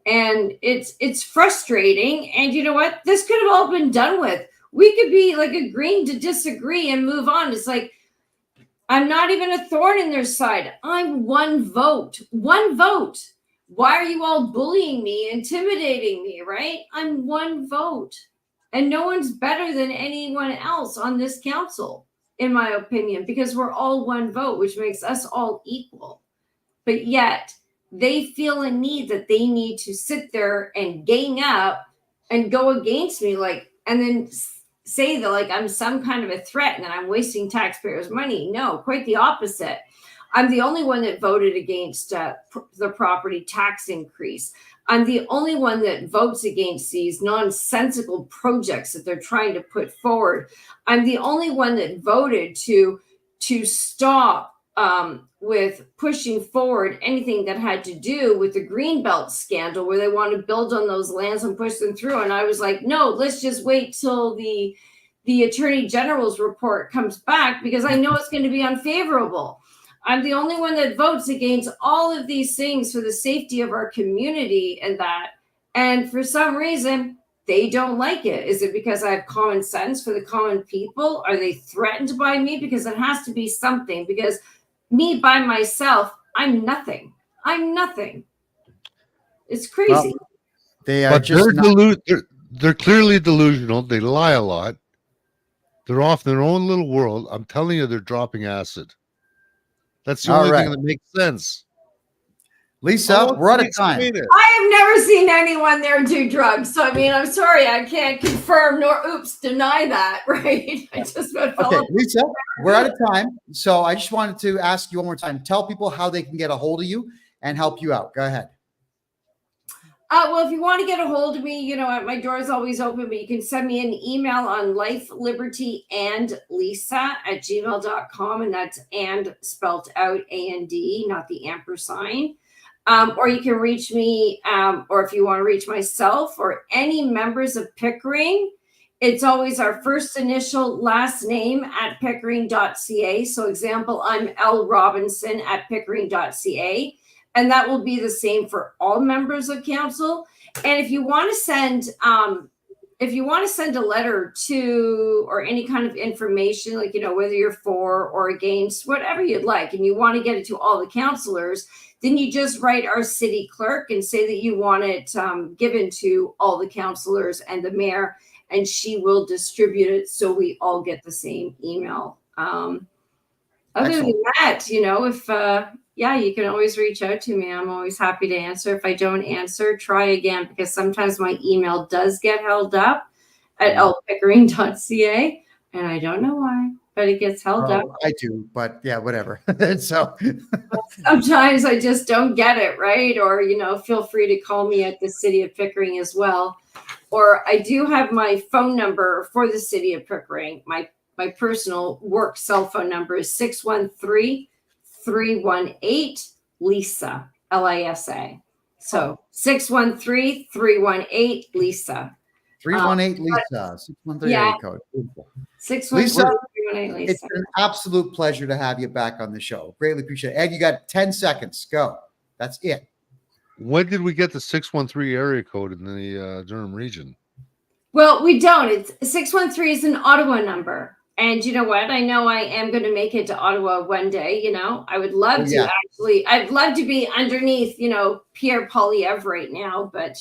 And it's frustrating. And you know what? This could have all been done with. We could be like agreeing to disagree and move on. It's like, I'm not even a thorn in their side. I'm one vote. One vote. Why are you all bullying me, intimidating me, right? I'm one vote. And no one's better than anyone else on this council, in my opinion, because we're all one vote, which makes us all equal. But yet they feel a need that they need to sit there and gang up and go against me, like, and then say that like I'm some kind of a threat and that I'm wasting taxpayers' money. No, quite the opposite. I'm the only one that voted against the property tax increase. I'm the only one that votes against these nonsensical projects that they're trying to put forward. I'm the only one that voted to stop with pushing forward anything that had to do with the Greenbelt scandal, where they want to build on those lands and push them through. And I was like, no, let's just wait till the Attorney General's report comes back, because I know it's going to be unfavorable. I'm the only one that votes against all of these things for the safety of our community and that. And for some reason, they don't like it. Is it because I have common sense for the common people? Are they threatened by me? Because it has to be something. Because me by myself, I'm nothing. I'm nothing. It's crazy. Well, they are But just they're clearly delusional. They lie a lot. They're off in their own little world. I'm telling you, they're dropping acid. That's the only thing that makes sense. Lisa, we're out of time. I have never seen anyone there do drugs. So, I mean, I'm sorry, I can't confirm nor deny that, right? I just Okay, Lisa, we're out of time. So I just wanted to ask you one more time. Tell people how they can get a hold of you and help you out. Go ahead. Well, if you want to get a hold of me, you know, my door is always open, but you can send me an email on lifelibertyandlisa@gmail.com. And that's and spelled out A-N-D, not the ampersand. Or you can reach me, or if you want to reach myself or any members of Pickering, it's always our first initial last name at pickering.ca. So example, I'm L Robinson at pickering.ca. And that will be the same for all members of council. And if you want to send a letter to, or any kind of information, like, whether you're for or against, whatever you'd like, and you want to get it to all the counselors, then you just write our city clerk and say that you want it given to all the counselors and the mayor, and she will distribute it so we all get the same email. Other Excellent. than that, if you can always reach out to me. I'm always happy to answer. If I don't answer, try again, because sometimes my email does get held up at lpickering.ca, and I don't know why, but it gets held up. I do, but yeah, whatever. So Sometimes I just don't get it, right? Or, feel free to call me at the City of Pickering as well. Or I do have my phone number for the City of Pickering. My personal work cell phone number is 613-318-LISA, LISA. So 613-318-LISA. 318 Lisa, 613 yeah. area code. Beautiful. 613-318-LISA. It's an absolute pleasure to have you back on the show. Greatly appreciate it. Ed, you got 10 seconds. Go. That's it. When did we get the 613 area code in the Durham region? Well, we don't. It's 613 is an Ottawa number. And you know what? I know I am going to make it to Ottawa one day. I would love to I'd love to be underneath, Pierre Poilievre right now, but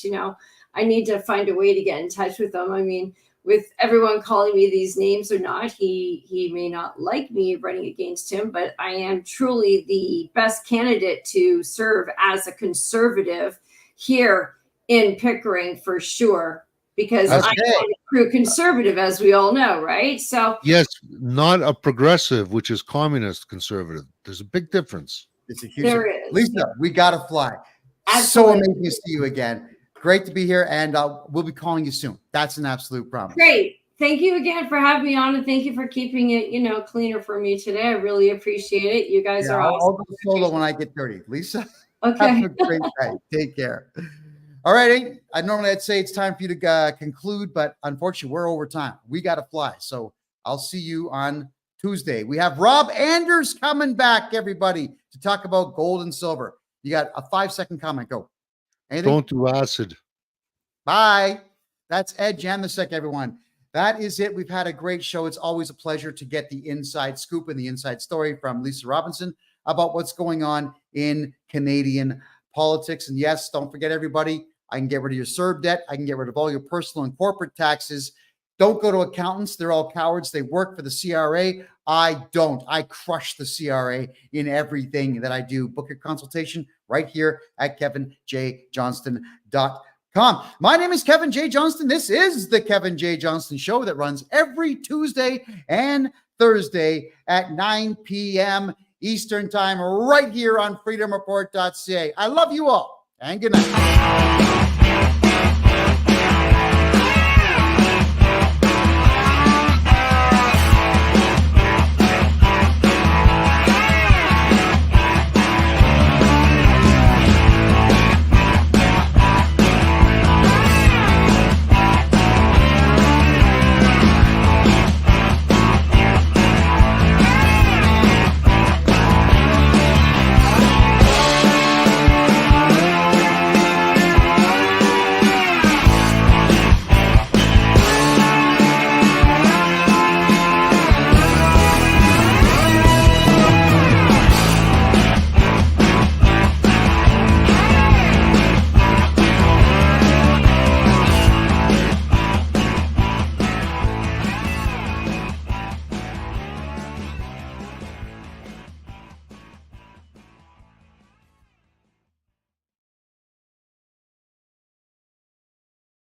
I need to find a way to get in touch with them. I mean, with everyone calling me these names or not, he may not like me running against him, but I am truly the best candidate to serve as a conservative here in Pickering for sure. Because I'm a true conservative, as we all know, right? So yes, not a progressive, which is communist conservative. There's a big difference. It's a huge there is. Lisa, we gotta fly. Absolutely. So amazing to see you again. Great to be here, and we'll be calling you soon. That's an absolute promise. Great. Thank you again for having me on, and thank you for keeping it, cleaner for me today. I really appreciate it. You guys are awesome. I'll go solo when I get dirty. Lisa, okay. Have a great day. Take care. All right. I'd say it's time for you to conclude, but unfortunately, we're over time. We got to fly. So I'll see you on Tuesday. We have Rob Anders coming back, everybody, to talk about gold and silver. You got a 5-second comment. Go. Anything? Don't do acid. Bye. That's Ed Janosek, everyone. That is it. We've had a great show. It's always a pleasure to get the inside scoop and the inside story from Lisa Robinson about what's going on in Canadian politics. And yes, don't forget, everybody, I can get rid of your CERB debt. I can get rid of all your personal and corporate taxes. Don't go to accountants. They're all cowards. They work for the CRA. I don't. I crush the CRA in everything that I do. Book your consultation right here at kevinjjohnston.com. My name is Kevin J. Johnston. This is the Kevin J. Johnston Show that runs every Tuesday and Thursday at 9 p.m. Eastern Time right here on freedomreport.ca. I love you all, and good night.